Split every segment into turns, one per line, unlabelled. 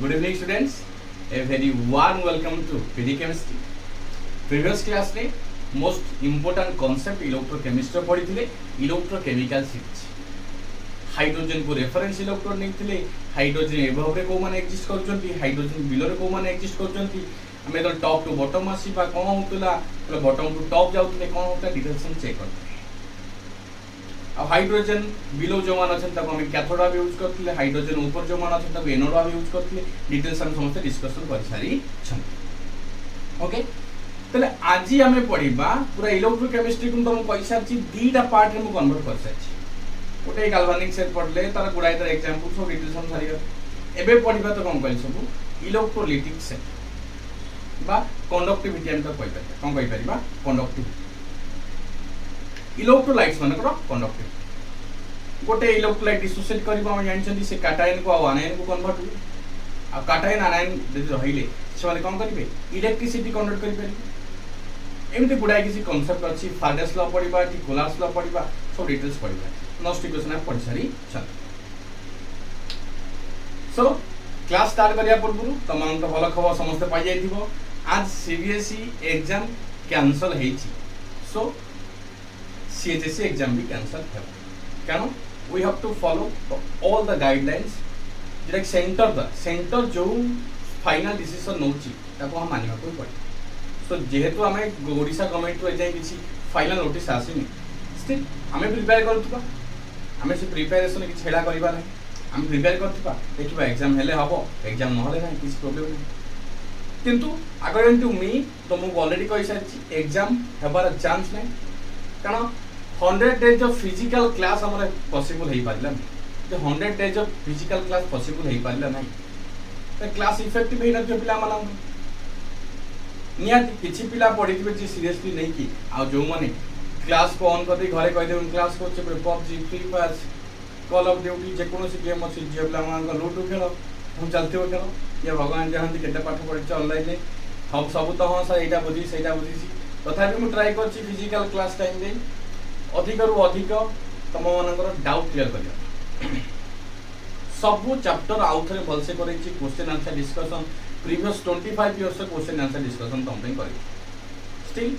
Good evening students. A very warm welcome to PD Chemistry. Previous class रे most important concept electrochemistry पढ़ी थिले electrochemical switch. Hydrogen को reference electron नहीं hydrogen above रे को माने एक्जिस्ट करछंती हाइड्रोजन बिलो रे को माने एक्जिस्ट करछंती हमें तो टॉप टू बॉटम आसीबा कोन होतला तो बॉटम टू टॉप जाउतले कोन होता डिटेल्स चेक करते हाइड्रोजन बिलो जो मान अच्छा हमें कैथोड भी यूज करते हाइड्रोजन ऊपर जो मान अच्छा एनोड भी यूज करते डिटेल्स हम समस्त डिस्कशन कर सारी ओके तले आज हमें पढ़िबा पूरा इलेक्ट्रोकेमिस्ट्री को तुम कहि सारछि दीटा पार्ट रे मु कन्वर्ट कर सारछि गोटे गाल्वानिक सेल पढ़ले तार गुडाई तार एग्जांपल सब डिटेल्स हम सारी एबे पढ़िबा तो कोन कहल सब इलेक्ट्रोलाइटिक सेल बा कंडक्टिविटी हम तो कहि परिबा कोन कहि परिबा कंडक्टिविटी इलेक्ट्रोलाइट्स माने करो कंडक्टिव गोटे इलेक्ट्रोलाइट डिसोसिएट करबो हम जानछन्ती से कैटायन को आनायन को कन्वर्ट हुए आ कैटायन आनायन जदि रहिले से माने कोन करिवे इलेक्ट्रिसिटी कन्वर्ट करि परिबे एमते गुडाई किसी कांसेप्ट अछि फारडेस लॉ पढिबा कि कोलास लॉ पढिबा सब डिटेल्स पढिबा नोस्ट इक्वेशन आप पढि सारी चल सो क्लास स्टार्ट करिया पूर्व तमाम तो भलो खबर समस्त पाई जाइथिबो आज सीबीएसई एग्जाम कैंसिल हेछि सो CHSE exam भी कैंसिल है क्यों we have to follow all the guidelines जेटा सेंटर जो फाइनल डिसीजन नोची ताको हम मानिबा को पड़े सो जेहेतु हमें ओडिशा गवर्नमेंट रो एजाय किछि फाइनल नोटिस आसीनी स्टिल हमें प्रिपेयर करतुबा हमें से प्रिपरेशन कि छेड़ा करबा नै हम प्रिपेयर करतुबा देखिबा एग्जाम हेले हबो एग्जाम न होले नै किछि प्रॉब्लम नै किंतु अकॉर्डिंग टू मी तो मु ऑलरेडी कहि सारछि एग्जाम हेबार चांस नै कारण 100 days of physical class हमारे पॉसिबल हेई पारिला जे 100 days of physical class possible हेई पारिला नै त क्लास इफेक्टिव हेई न पिला माना निया किछि पिला पढिथिबे जे सीरियसली नै कि आ जो माने क्लास को ऑन कर दे घरे कहि दे क्लास को से PUBG Free Fire Call of Duty जे कोनो से गेम अछि जे पिला मान को लूडो खेलो हम चलते हो खेलो ये भगवान जानती केते पाठ पढि ऑनलाइन नै हम सब तो हां सर एटा बुझी सेटा बुझी तथापि मु ट्राई करछि फिजिकल क्लास टाइम दे अधिक रु अधिक तुम मानकर डाउट क्लियर कर सब चैप्टर आउ थे भलसे कर question answer discussion previous 25 years question answer discussion तुम कर स्टिल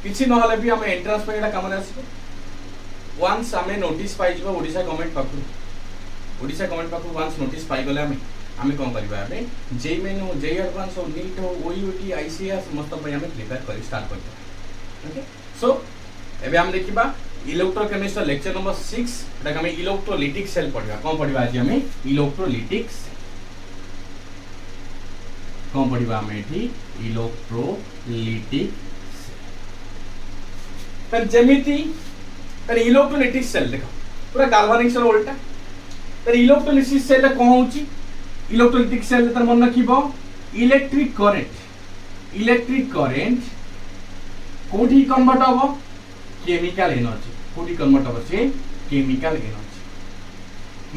किसी ना भी आम एंट्रांस पे एटा काम आसो वन्स आम नोटिस पाई ओडिशा गवर्नमेंट पाखु ओडिशा गवर्नमेंट पाखु वन्स नोटिस पाई गले आम कौन करवा जेई मेन हो जेई एडवांस हो नीट हो ओयूटी आईसीएस समस्त प्रिपेयर कर स्टार्ट कर ओके सो एबे हम देखिबा इलेक्ट्रोकेमिस्ट्री लेक्चर नंबर 6 एटा हम इलेक्ट्रोलाइटिक सेल पढिबा कोन पढिबा आज हम इलेक्ट्रोलाइटिक कोन पढिबा हम एठी इलेक्ट्रोलाइटिक पर जेमिति पर इलेक्ट्रोलाइटिक सेल देखो पूरा गाल्वानिक सेल उल्टा तर इलेक्ट्रोलाइसिस सेल कोन होची इलेक्ट्रोलाइटिक सेल तर मन रखिबो इलेक्ट्रिक करंट कोठी कन्वर्ट होबो केमिकल एनर्जी कोठी कन्वर्ट होबो से केमिकल एनर्जी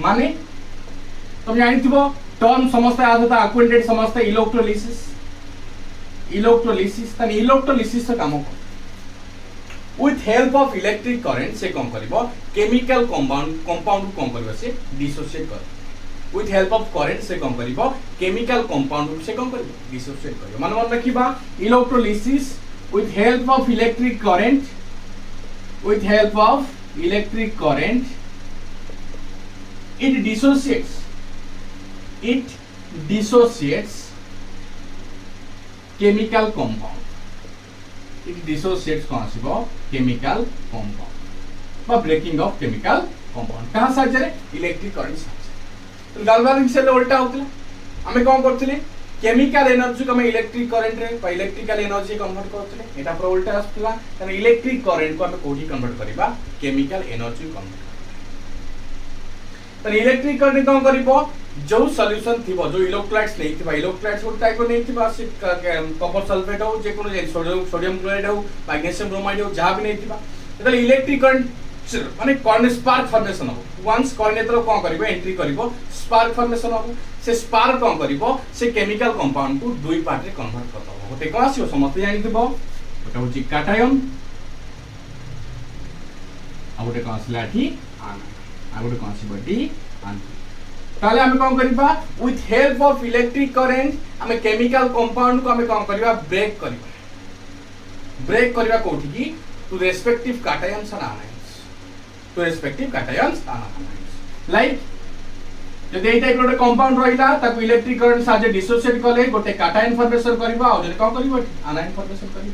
माने तुम जानिथिबो टर्म समस्त आदत अक्वेंटेड समस्त इलेक्ट्रोलाइसिस तने इलेक्ट्रोलाइसिस से काम को with help of electric current से कम करबो केमिकल कंपाउंड कम करबो से डिसोसिएट कर विथ हेल्प ऑफ करंट से कम करबो केमिकल कंपाउंड से कम करबो डिसोसिएट करबो मन मन रखिबा electrolysis with help of electric current it dissociates chemical compound it dissociates कौन आसीबो chemical compound बा breaking of chemical compound कहां साजरे इलेक्ट्रिक करंट साजरे तो गाल्वानिक सेल उल्टा होतले हमें कोन करथले केमिकल एनर्जी को हम इलेक्ट्रिक करंट रे बा इलेक्ट्रिकल एनर्जी कन्वर्ट करथले एटा पूरा उल्टा आसला तने इलेक्ट्रिक करंट को हम कोठी कन्वर्ट करबा केमिकल एनर्जी कन्वर्ट तने इलेक्ट्रिक करंट कोन करबो जो सॉल्यूशन थिबो जो इलेक्ट्रोलाइट्स नै थिबा इलेक्ट्रोलाइट्स को टाइप नै थिबा से कॉपर सल्फेट हो जे कोनो सोडियम क्लोराइड हो मैग्नीशियम ब्रोमाइड हो जहां भी नै थिबा एतले इलेक्ट्रिक करंट माने कॉर्न स्पार्क फॉर्मेशन हो वंस कॉर्न एतरो कोन करबो एंट्री करबो स्पार्क फॉर्मेशन हो से स्पार्क कोन करबो से केमिकल कंपाउंड को दुई पार्ट रे कन्वर्ट करतो गोटे कोन आसीओ समस्त जानि दिबो गोटे होची कैटायन आ गोटे कोन आसला एठी आना आ गोटे कोन आसीबो एठी आना ताले हमें कौन करिबा with help of electric current हमें केमिकल कंपाउंड को हमें कौन करिबा ब्रेक करिबा कोठी की to respective cations and anions like जदि एई टाइप रो कंपाउंड रहिला ताको इलेक्ट्रिक करंट साजे डिसोसिएट करले गोटे कैटायन फॉर्मेशन करिबा और जने कौन करिबो आनायन फॉर्मेशन करिबो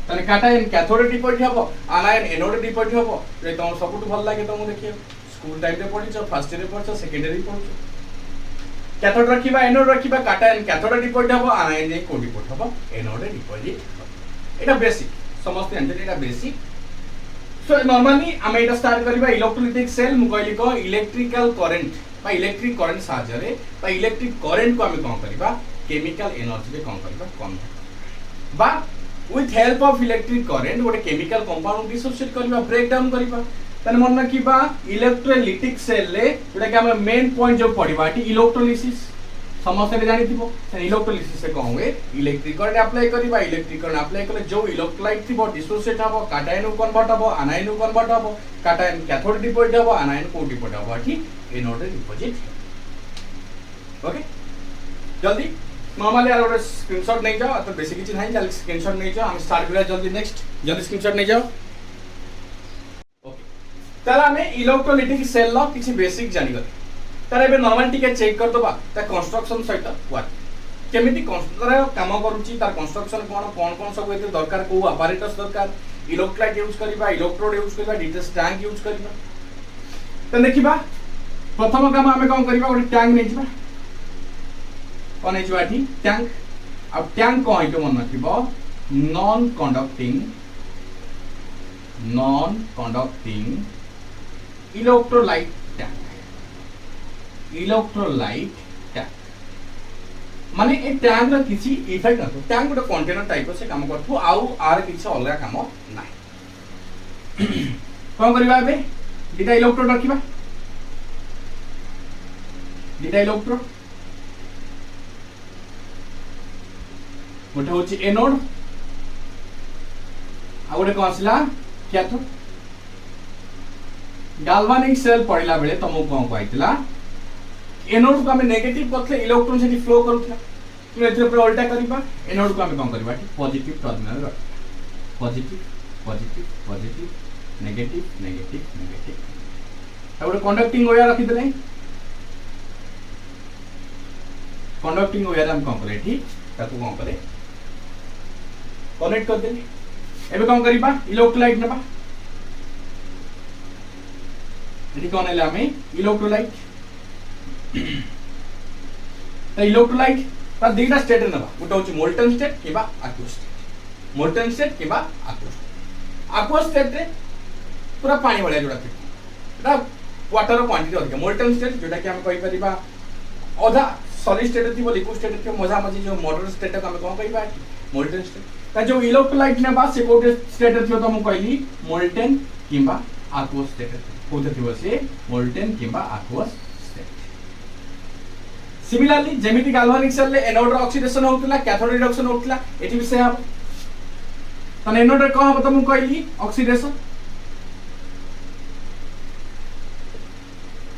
ताने कैटायन कैथोड डिपोजिट हबो आनायन एनोड डिपोजिट हबो जे तुम सबुठ भल लागे तुम देखियो स्कूल टाइम रे पढिछो फर्स्ट ईयर पढिछो सेकेंड ईयर पढिछो कैथोड रखिबा एनोड रखिबा कैटायन कैथोड डिपोजिट हबो आनायन जे को डिपोजिट हबो एनोड डिपोजिट एटा बेसिक समस्त जानते एटा बेसिक सो नॉर्मली हम एटा स्टार्ट करबा इलेक्ट्रोलाइटिक सेल मु कहली को इलेक्ट्रिकल करंट बा इलेक्ट्रिक करंट साहाय्य रे बा इलेक्ट्रिक करंट को हम कोन करबा केमिकल एनर्जी रे कोन करबा कन्वर्ट बा with help of electric current गोटे केमिकल कंपाउंड डिसोसिएट करबा ब्रेक डाउन करबा तने मन रखिबा इलेक्ट्रोलाइटिक सेल ले जेटा कि हम मेन पॉइंट जो पढिबा टी इलेक्ट्रोलिसिस समस्त रे जानि थिबो इलेक्ट्रोलिसिस से कोन हुए इलेक्ट्रिक करंट अप्लाई करबा इलेक्ट्रिक करंट अप्लाई करले जो इलेक्ट्रोलाइट थिबो डिसोसिएट हबो कैटायन को कन्वर्ट हबो आनायन को कन्वर्ट हबो कैटायन कैथोड डिपोजिट हबो आनायन को डिपोजिट हबो ठी एनोड डिपोजिट ओके जल्दी नॉर्मली आरो स्क्रीनशॉट नहीं जाओ तो बेसिक चीज नहीं जल्दी स्क्रीनशॉट नहीं जाओ हम स्टार्ट करा जल्दी नेक्स्ट जल्दी स्क्रीनशॉट नहीं जाओ ओके ताला हमें इलेक्ट्रोलाइटिक सेल लो किछि बेसिक जानि गले तारे बे नॉर्मल टिके चेक कर दबा ता कंस्ट्रक्शन सहित व्हाट केमिति कंस्ट्रक्टर काम करूची तार कंस्ट्रक्शन कोन सब एते दरकार को अपैरेटस दरकार इलेक्ट्रोलाइट यूज करबा इलेक्ट्रोड यूज करबा डिटेल्स टैंक यूज करबा त देखिबा प्रथम काम हमें कोन करबा ओडी टैंक नै जिबा कोन है जुआटी टैंक अब टैंक को है तो मन रखिबो नॉन कंडक्टिंग इलेक्ट्रोलाइट टैंक माने ए टैंक रा किछि इफेक्ट न टैंक गोटे कंटेनर टाइप से काम करथु आउ आर किछि अलगा काम नै कोन करबा बे डिटा इलेक्ट्रोड रखिबा डिटा इलेक्ट्रोड गोटे होची एनोड आ गोटे कोन आसला कैथोड गाल्वानिक सेल पड़िला बेले तुमको कोन कहैतिला एनोड को हमें नेगेटिव करथले इलेक्ट्रॉन से फ्लो करूथला तो एथरे पर उल्टा करबा एनोड को हमें कोन करबा पॉजिटिव टर्मिनल रख positive positive positive negative negative negative आ गोटे कंडक्टिंग वायर रखि देले कंडक्टिंग वायर हम कोन करे ठीक ताको कोन करे कनेक्ट कर देली एबे कोन करबा इलेक्ट्रोलाइट नबा एडी कोन हैला हमें इलेक्ट्रोलाइट त इलेक्ट्रोलाइट त दुईटा स्टेट नबा गोटे होची मोल्टन स्टेट किबा एक्वस स्टेट मोल्टन स्टेट किबा एक्वस स्टेट रे पूरा पानी वाला जोडा एटा वाटर क्वांटिटी अधिक मोल्टन स्टेट जोटा कि हम कहि परिबा आधा सॉलिड स्टेट थी लिक्विड स्टेट थी मजा मजी जो मॉडरेट स्टेट को हम कोन कहिबा मोल्टन स्टेट त जो इलेक्ट्रोलाइट ने बा से कोटे स्टेट थियो त हम कहली मोल्टन किबा एक्वस स्टेट कोते थियो से मोल्टन किबा एक्वस सिमिलरली जेमिति गाल्वानिक सेल ले एनोड ऑक्सीडेशन होतला कैथोड रिडक्शन होतला एठी भी से हम तने एनोड रे कोन हम त हम कहली ऑक्सीडेशन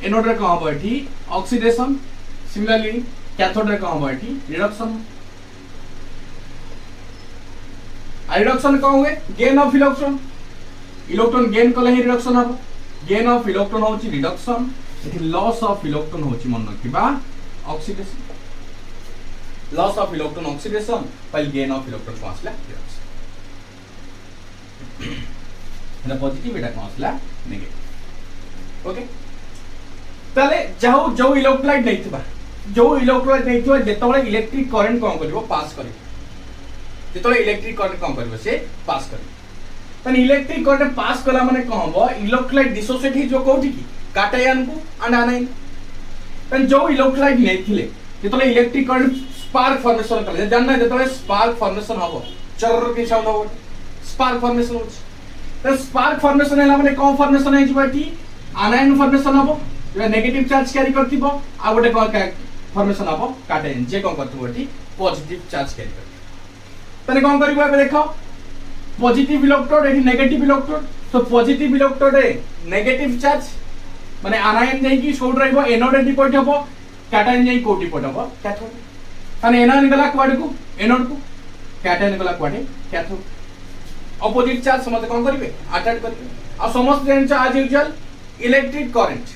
एनोड रे कोन हम एठी ऑक्सीडेशन सिमिलरली कैथोड रे कोन हम एठी रिडक्शन रिडक्शन कोन हुए गेन ऑफ इलेक्ट्रॉन गेन कले ही रिडक्शन हबो गेन ऑफ इलेक्ट्रॉन होची रिडक्शन एठी लॉस ऑफ इलेक्ट्रॉन होची मन रखिबा oxidation loss of electron oxidation while gain of electron फासला रिडक्शन एटा पॉजिटिव एटा फासला नेगेटिव ओके ताले जाऊ जो इलेक्ट्रोलाइट नैथिबा जेतबळे इलेक्ट्रिक करंट कोन करबो पास करबो जेतबळे इलेक्ट्रिक करंट कोन करबो से पास करबो तने इलेक्ट्रिक करंट पास कला माने कोन हबो इलेक्ट्रोलाइट डिसोसिएट ही जो कोठी की कैटायन को एंड आनायन तने जो इलेक्ट्रोलाइट नैथिले जेतबळे इलेक्ट्रिक करंट स्पार्क फॉर्मेशन करले जानना जेतबळे स्पार्क फॉर्मेशन हबो चरर के साउंड हबो स्पार्क फॉर्मेशन होछ त स्पार्क फॉर्मेशन हैला माने कोन फॉर्मेशन है जिबाटी आनायन फॉर्मेशन हबो जे नेगेटिव चार्ज कैरी करथिबो आ गोटे कोन फॉर्मेशन हबो कैटायन जे कोन करथिबोटी पॉजिटिव चार्ज कैरी करथिबो तने कोन करबो एबे देखो पॉजिटिव इलेक्ट्रोड एठी नेगेटिव इलेक्ट्रोड तो पॉजिटिव इलेक्ट्रोड ए नेगेटिव चार्ज माने आनायन जाई की सोड रहबो एनोड डिपोजिट हबो कैटायन जाई कोटी पटब कैथोड ताने एनोन गला क्वाड को एनोड को कैटायन गला क्वाड कैथोड ऑपोजिट चार्ज समस्त कोन करिवे अट्रैक्ट करिवे आ समस्त जेन आज यूजुअल इलेक्ट्रिक करंट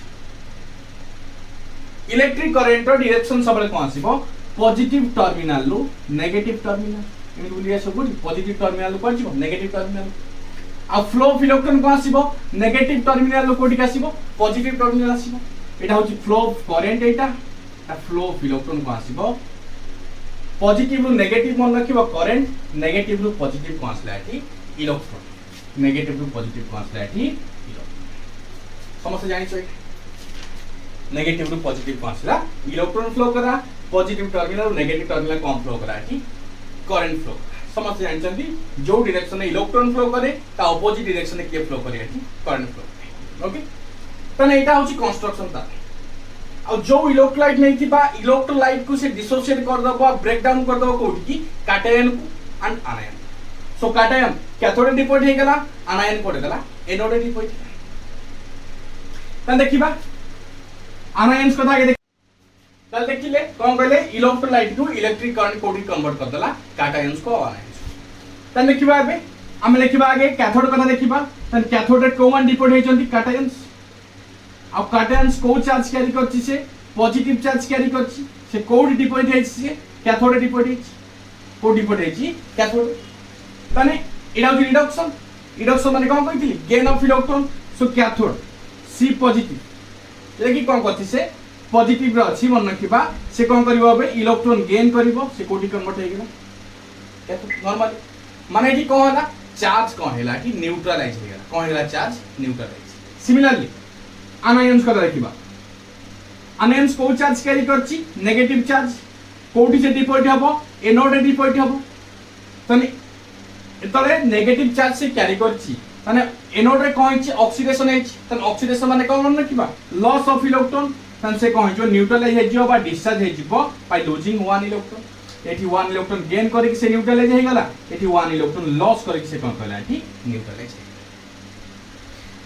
रो डायरेक्शन सबले कोन आसीबो पॉजिटिव टर्मिनल लो नेगेटिव टर्मिनल एमि बोलिया सब पॉजिटिव टर्मिनल लो पड़जिबो नेगेटिव टर्मिनल आ फ्लो ऑफ इलेक्ट्रॉन को आसीबो नेगेटिव टर्मिनल लो कोठी आसीबो पॉजिटिव टर्मिनल आसीबो एटा होची flow of current Etah uh flow of electron को आसीबो पॉजिटिव रो नेगेटिव मन रखिबो करंट नेगेटिव रो पॉजिटिव को आसला एठी इलेक्ट्रॉन नेगेटिव रो पॉजिटिव को आसला एठी इलेक्ट्रॉन समस्त जानि छै नेगेटिव रो पॉजिटिव को आसला इलेक्ट्रॉन फ्लो करा पॉजिटिव टर्मिनल नेगेटिव टर्मिनल कम फ्लो करा एठी करंट फ्लो समस्त जानछन्ती जो डायरेक्शन में इलेक्ट्रॉन फ्लो करे ता ऑपोजिट डायरेक्शन में के फ्लो करे एठी करंट फ्लो करे ओके तने एटा होची कंस्ट्रक्शन ता आ जो इलेक्ट्रोलाइट नै थिबा इलेक्ट्रोलाइट को से डिसोसिएट कर दबो ब्रेक डाउन कर दबो कोठी की कैटायन को and anion so cation cathode deposit हे गला आनायन कोड गला एनोड डिपोजिट तने देखिबा आनायंस कथा के ताल देखिले कोन कहले इलेक्ट्रोलाइट को इलेक्ट्रिक करंट कोडी कन्वर्ट कर देला कैटायंस को आनायंस तने देखिबा एबे हम देखिबा आगे कैथोड कथा देखिबा तने कैथोड रे कोन डिपोजिट हे चंती कैटायंस आ कैटायंस को चार्ज कैरी करछि से पॉजिटिव चार्ज कैरी करछि से कोड डिपोजिट हे से कैथोड डिपोजिट को डिपोजिट हे कैथोड तने इडा रिडक्शन माने कोन कहितली gain of electron so cathode सी पॉजिटिव लेकि कोन करछि से पॉजिटिव रो अछि मन रखिबा से कोन करबो बे इलेक्ट्रॉन गेन करबो से कोडी कन्वर्ट हे गेला कैथोड नॉर्मल माने एठी कोन होला चार्ज कोन हैला कि न्यूट्रलाइज हो गेला कोन हैला चार्ज न्यूट्रलाइज सिमिलरली आनायंस कथा देखिबा आनायंस को चार्ज कैरी करछि नेगेटिव चार्ज कोठी से डिपोजिट हबो एनोड रे डिपोजिट हबो तने एतले नेगेटिव चार्ज से कैरी करछि तने एनोड रे कोन छि ऑक्सीडेशन है तने ऑक्सीडेशन माने कोन रखिबा लॉस ऑफ इलेक्ट्रॉन तने से कोन जो न्यूट्रलाइज हे जिवो बा डिस्चार्ज हे जिवो बाय लूजिंग वन इलेक्ट्रॉन एठी वन इलेक्ट्रॉन गेन करिक से न्यूट्रलाइज हे गला एठी वन इलेक्ट्रॉन लॉस करिक से कोन कहला एठी न्यूट्रलाइज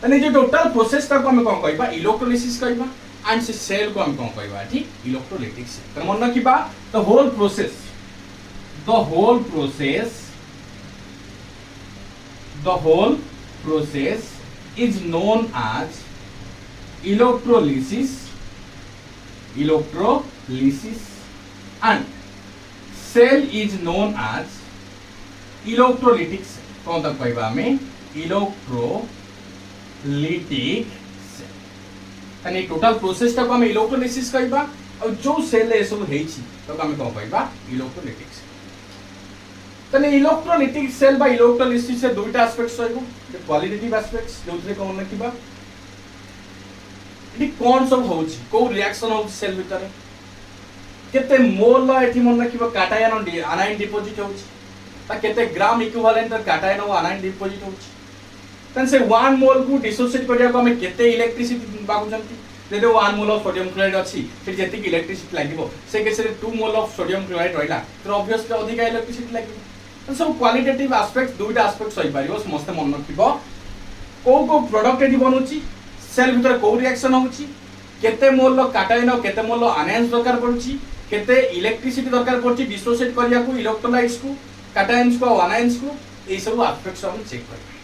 तने जो टोटल प्रोसेस ता को हम कोन कहबा इलेक्ट्रोलिसिस कहबा एंड से सेल को हम कोन कहबा एठी इलेक्ट्रोलाइटिक सेल त मन रखिबा the whole process is known as electrolysis and cell is known as electrolytic cell कौन तक कहबा हमें इलेक्ट्रोलिटिक सेल तने टोटल प्रोसेस ता को हम इलेक्ट्रोलिसिस कहबा और जो सेल ए सब हेछि तो हम कोन कहबा इलेक्ट्रोलिटिक सेल तने इलेक्ट्रोलिटिक सेल बा इलेक्ट्रोलिसिस से दुईटा एस्पेक्ट्स होइबो क्वालिटेटिव एस्पेक्ट्स जोथरे कोन रखिबा इटी कोन सब होछि को रिएक्शन होछि सेल भीतर केते मोल एठी मन रखिबा कैटायन और आनायन डिपोजिट होछि ता केते ग्राम इक्विवेलेंट कैटायन और आनायन डिपोजिट होछि तन से 1 मोल को डिसोसिएट करिया को हम केते इलेक्ट्रिसिटी बागुचंती जेते 1 मोल ऑफ सोडियम क्लोराइड अछि फिर जेति इलेक्ट्रिसिटी लागिबो से केसे 2 मोल ऑफ सोडियम क्लोराइड रहिला तो ऑब्वियसली अधिक इलेक्ट्रिसिटी लागिबो तो सब क्वालिटेटिव एस्पेक्ट्स दुईटा एस्पेक्ट्स होई पारिबो समस्त मन रखिबो को प्रोडक्ट एडी बनउची सेल भीतर को रिएक्शन होउची केते मोल लो कैटायन और केते मोल लो आनायंस दरकार पड़ुची केते इलेक्ट्रिसिटी दरकार पड़ुची डिसोसिएट करिया को इलेक्ट्रोलाइट्स को कैटायंस को आनायंस को ए सब एस्पेक्ट्स हम चेक करबा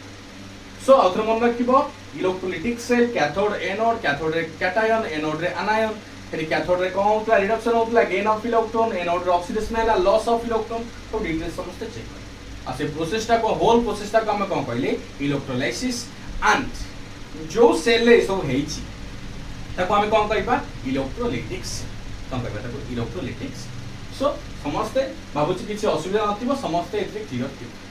सो आउटर मन रखिबो इलेक्ट्रोलिटिक सेल कैथोड कैथोड रे कैटायन एनोड रे आनायन फिर कैथोड रे कोन होतला रिडक्शन होतला गेन ऑफ इलेक्ट्रॉन एनोड रे ऑक्सीडेशन हैला लॉस ऑफ इलेक्ट्रॉन तो डिटेल्स समस्त चेक कर आ से प्रोसेस ता को होल प्रोसेस ता को हम कोन कहले इलेक्ट्रोलाइसिस एंड जो सेल ले सब हेछि ताको हम कोन कहबा इलेक्ट्रोलिटिक कोन कहबा ताको इलेक्ट्रोलिटिक सो समस्त बाबूची किछि असुविधा नथिबो समस्त एतरे क्लियर थिबो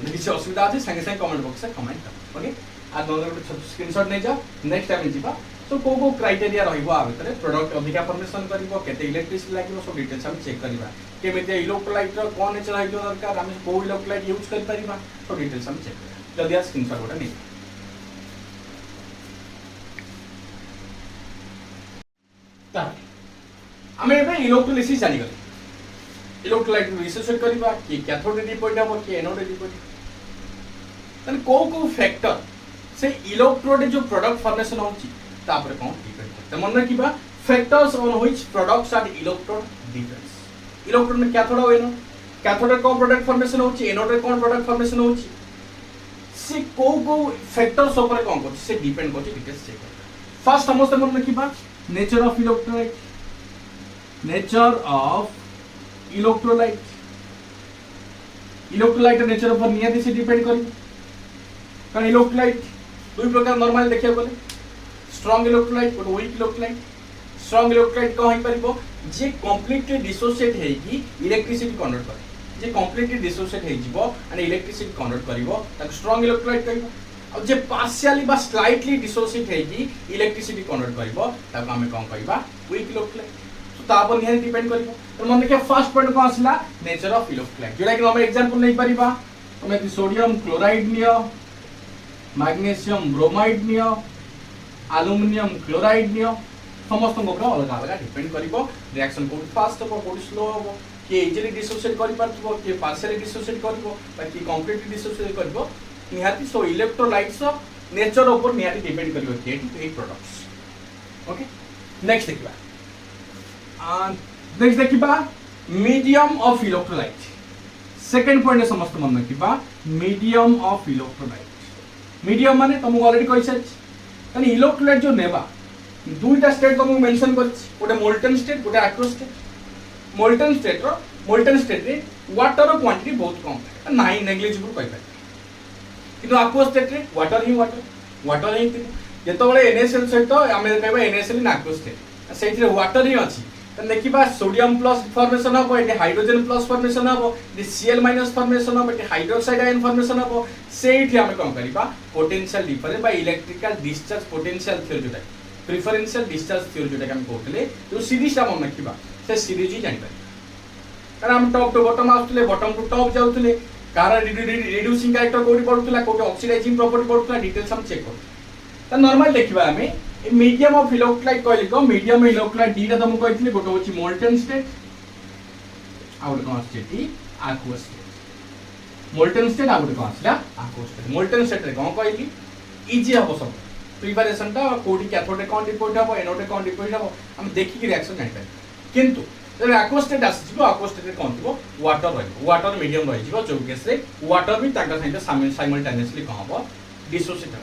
यदि किसी असुविधा अछि संगे संगे कमेंट बॉक्स में कमेंट कर ओके आ दोनों को स्क्रीनशॉट नै जा नेक्स्ट टाइम जीवा तो को क्राइटेरिया रहइबो आ भीतर प्रोडक्ट अधिका फॉर्मेशन करिवो केते इलेक्ट्रिसिटी लागिवो सब डिटेल्स हम चेक करबा केमिते इलेक्ट्रोलाइट रो कोन नेचर रहइबो दरकार हम को इलेक्ट्रोलाइट यूज कर परिबा तो डिटेल्स हम चेक करबा जल्दी आ स्क्रीनशॉट गोटा नै ता हमें एबे इलेक्ट्रोलिसिस जानि गले इलेक्ट्रोलाइट रिसर्च करबा कि कैथोड डिपोजिट हो कि एनोड डिपोजिट तन को फैक्टर से इलेक्ट्रोड जो प्रोडक्ट फॉर्मेशन होची तापर कोन डिपेंड करते मन रखिबा factors on which products and electron difference electron में कैथोड और एनोड कैथोड रे कोन प्रोडक्ट फॉर्मेशन होची एनोड रे कोन प्रोडक्ट फॉर्मेशन होची से को फैक्टर्स ऊपर कोन करछि से डिपेंड करछि डिटेल्स चेक कर फर्स्ट समस्त मन रखिबा nature of electrolyte electrolyte nature ऊपर नियति से डिपेंड करी कारण इलेक्ट्रोलाइट दुई प्रकार नॉर्मल देखिया गले स्ट्रांग इलेक्ट्रोलाइट और वीक इलेक्ट्रोलाइट स्ट्रांग इलेक्ट्रोलाइट को होई परिबो जे कंप्लीटली डिसोसिएट हेई कि इलेक्ट्रिसिटी कन्वर्ट करे जे कंप्लीटली डिसोसिएट हेई जिवो एंड इलेक्ट्रिसिटी कन्वर्ट करिवो ताक स्ट्रांग इलेक्ट्रोलाइट कहबो और जे पार्शियली बा स्लाइटली डिसोसिएट हेई कि इलेक्ट्रिसिटी कन्वर्ट करिवो ताक हमें कोन कहबा वीक इलेक्ट्रोलाइट तो तापर निहाय डिपेंड करिवो तो मन देखिया फर्स्ट पॉइंट को आसला नेचर ऑफ इलेक्ट्रोलाइट जोला कि हम एग्जांपल नै परिबा हमें sodium chloride neo magnesium bromide neo aluminium chloride neo समस्त को अलग अलग डिपेंड करिवो रिएक्शन को फास्ट हो को स्लो हो कि इजीली डिसोसिएट करि परथबो कि पार्शियली डिसोसिएट करबो बाकी कंप्लीटली डिसोसिएट करबो निहाती सो इलेक्ट्रोलाइट्स नेचर ऊपर निहाती डिपेंड करिवो कि एटी प्रोडक्ट्स ओके नेक्स्ट देखिबा medium of electrolyte second point समस्त मन रखिबा मीडियम ऑफ इलेक्ट्रोलाइट मीडियम माने तुमको ऑलरेडी कहि सच तनी इलेक्ट्रोलाइट जो नेबा दुईटा स्टेट तुमको मेंशन करछि गोटे मोल्टन स्टेट गोटे एक्वस स्टेट मोल्टन स्टेट रे वाटर क्वांटिटी बहुत कम नाही नेग्लिजिबल कहि पाए किंतु एक्वस स्टेट रे वाटर ही जेतबेले NaCl सहित आमे कहबा NaCl इन एक्वस स्टेट सेठी वाटर ही अछि त देखिबा सोडियम प्लस फॉर्मेशन हो एटी हाइड्रोजन प्लस फॉर्मेशन हो एटी Cl माइनस फॉर्मेशन हो एटी हाइड्रोक्साइड आयन फॉर्मेशन हो सेठी आमे कोन करिबा पोटेंशियल डिफरेंस बा इलेक्ट्रिकल डिस्चार्ज पोटेंशियल थ्योरी जोटा प्रिफरेंशियल डिस्चार्ज थ्योरी जोटा हम कहतले जो सीरीज ता मन रखिबा से सीरीज ही जानि पाए कारण हम टॉप टू बॉटम आउतले बॉटम टू टॉप जाउतले कार रिड्यूसिंग कैरेक्टर कोडी पडुतला कोडी ऑक्सीडाइजिंग प्रॉपर्टी पडुतला डिटेल्स हम चेक करते त नॉर्मल देखिबा हमें मीडियम ऑफ इलेक्ट्रोलाइट कहली को मीडियम इलेक्ट्रोलाइट दीटा तुमको कहथिले गोटे होची मोल्टन स्टेट आउट कोन state aqueous state molten state आउट कोन आसला एक्वस स्टेट मोल्टन स्टेट रे कोन कहली इजी हबो सब प्रिपरेशन ता कोडी कैथोड रे कोन डिपोजिट हबो एनोड रे कोन डिपोजिट हबो हम देखि कि रिएक्शन जानि पाए किंतु जब एक्वस स्टेट आसीबो एक्वस स्टेट रे कोन थिबो वाटर मीडियम रहि जिवो जो केस रे वाटर भी ताका सहित साइमल्टेनियसली कोन हबो डिसोसिएट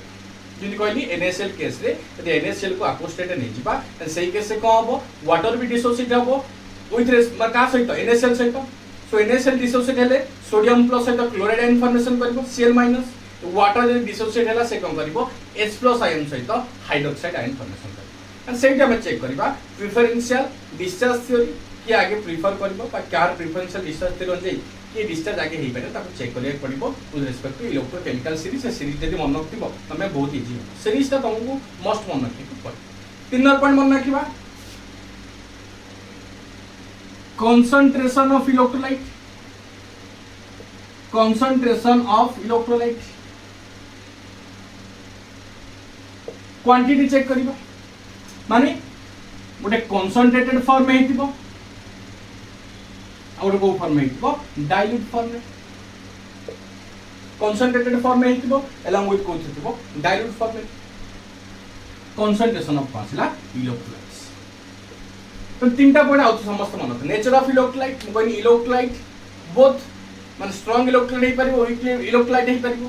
जिन कहली NaCl केस रे यदि NaCl को एक्वस स्टेट नै जिबा सही केस से कोन हबो वाटर भी डिसोसिएट हबो विथ का सहित NaCl सहित सो NaCl डिसोसिएट हेले सोडियम प्लस सहित क्लोराइड आयन फॉर्मेशन करबो Cl माइनस वाटर जदि डिसोसिएट होला से कोन करबो H प्लस आयन सहित हाइड्रोक्साइड आयन फॉर्मेशन करबो एंड सेटा हम चेक करबा प्रिफरेंशियल डिस्चार्ज थ्योरी कि आगे प्रिफर करबो बा कार प्रिफरेंशियल डिस्चार्ज थ्योरी अनुसार कि डिस्चार्ज आगे हेई पारे ताको चेक करिया पड़िबो with respect to electrochemical series से सीरीज जदि मन रखिबो तमे बहुत इजी हो सीरीज ता तुमको मस्ट मन रखिबो पड़े 3 नंबर पॉइंट मन रखिबा concentration of electrolyte quantity check करिबा माने गोटे कंसंट्रेटेड फॉर्म में हेतिबो और को फॉर्म में हेतिबो डाइल्यूट फॉर्म में कंसंट्रेटेड फॉर्म में हेतिबो along with को हेतिबो डाइल्यूट फॉर्म में कंसंट्रेशन ऑफ पासला इलेक्ट्रोलाइट्स तो तीनटा पॉइंट आउट समस्त मन nature of electrolyte coin electrolyte both माने स्ट्रांग इलेक्ट्रोलाइट हे परिबो वीक इलेक्ट्रोलाइट हे परिबो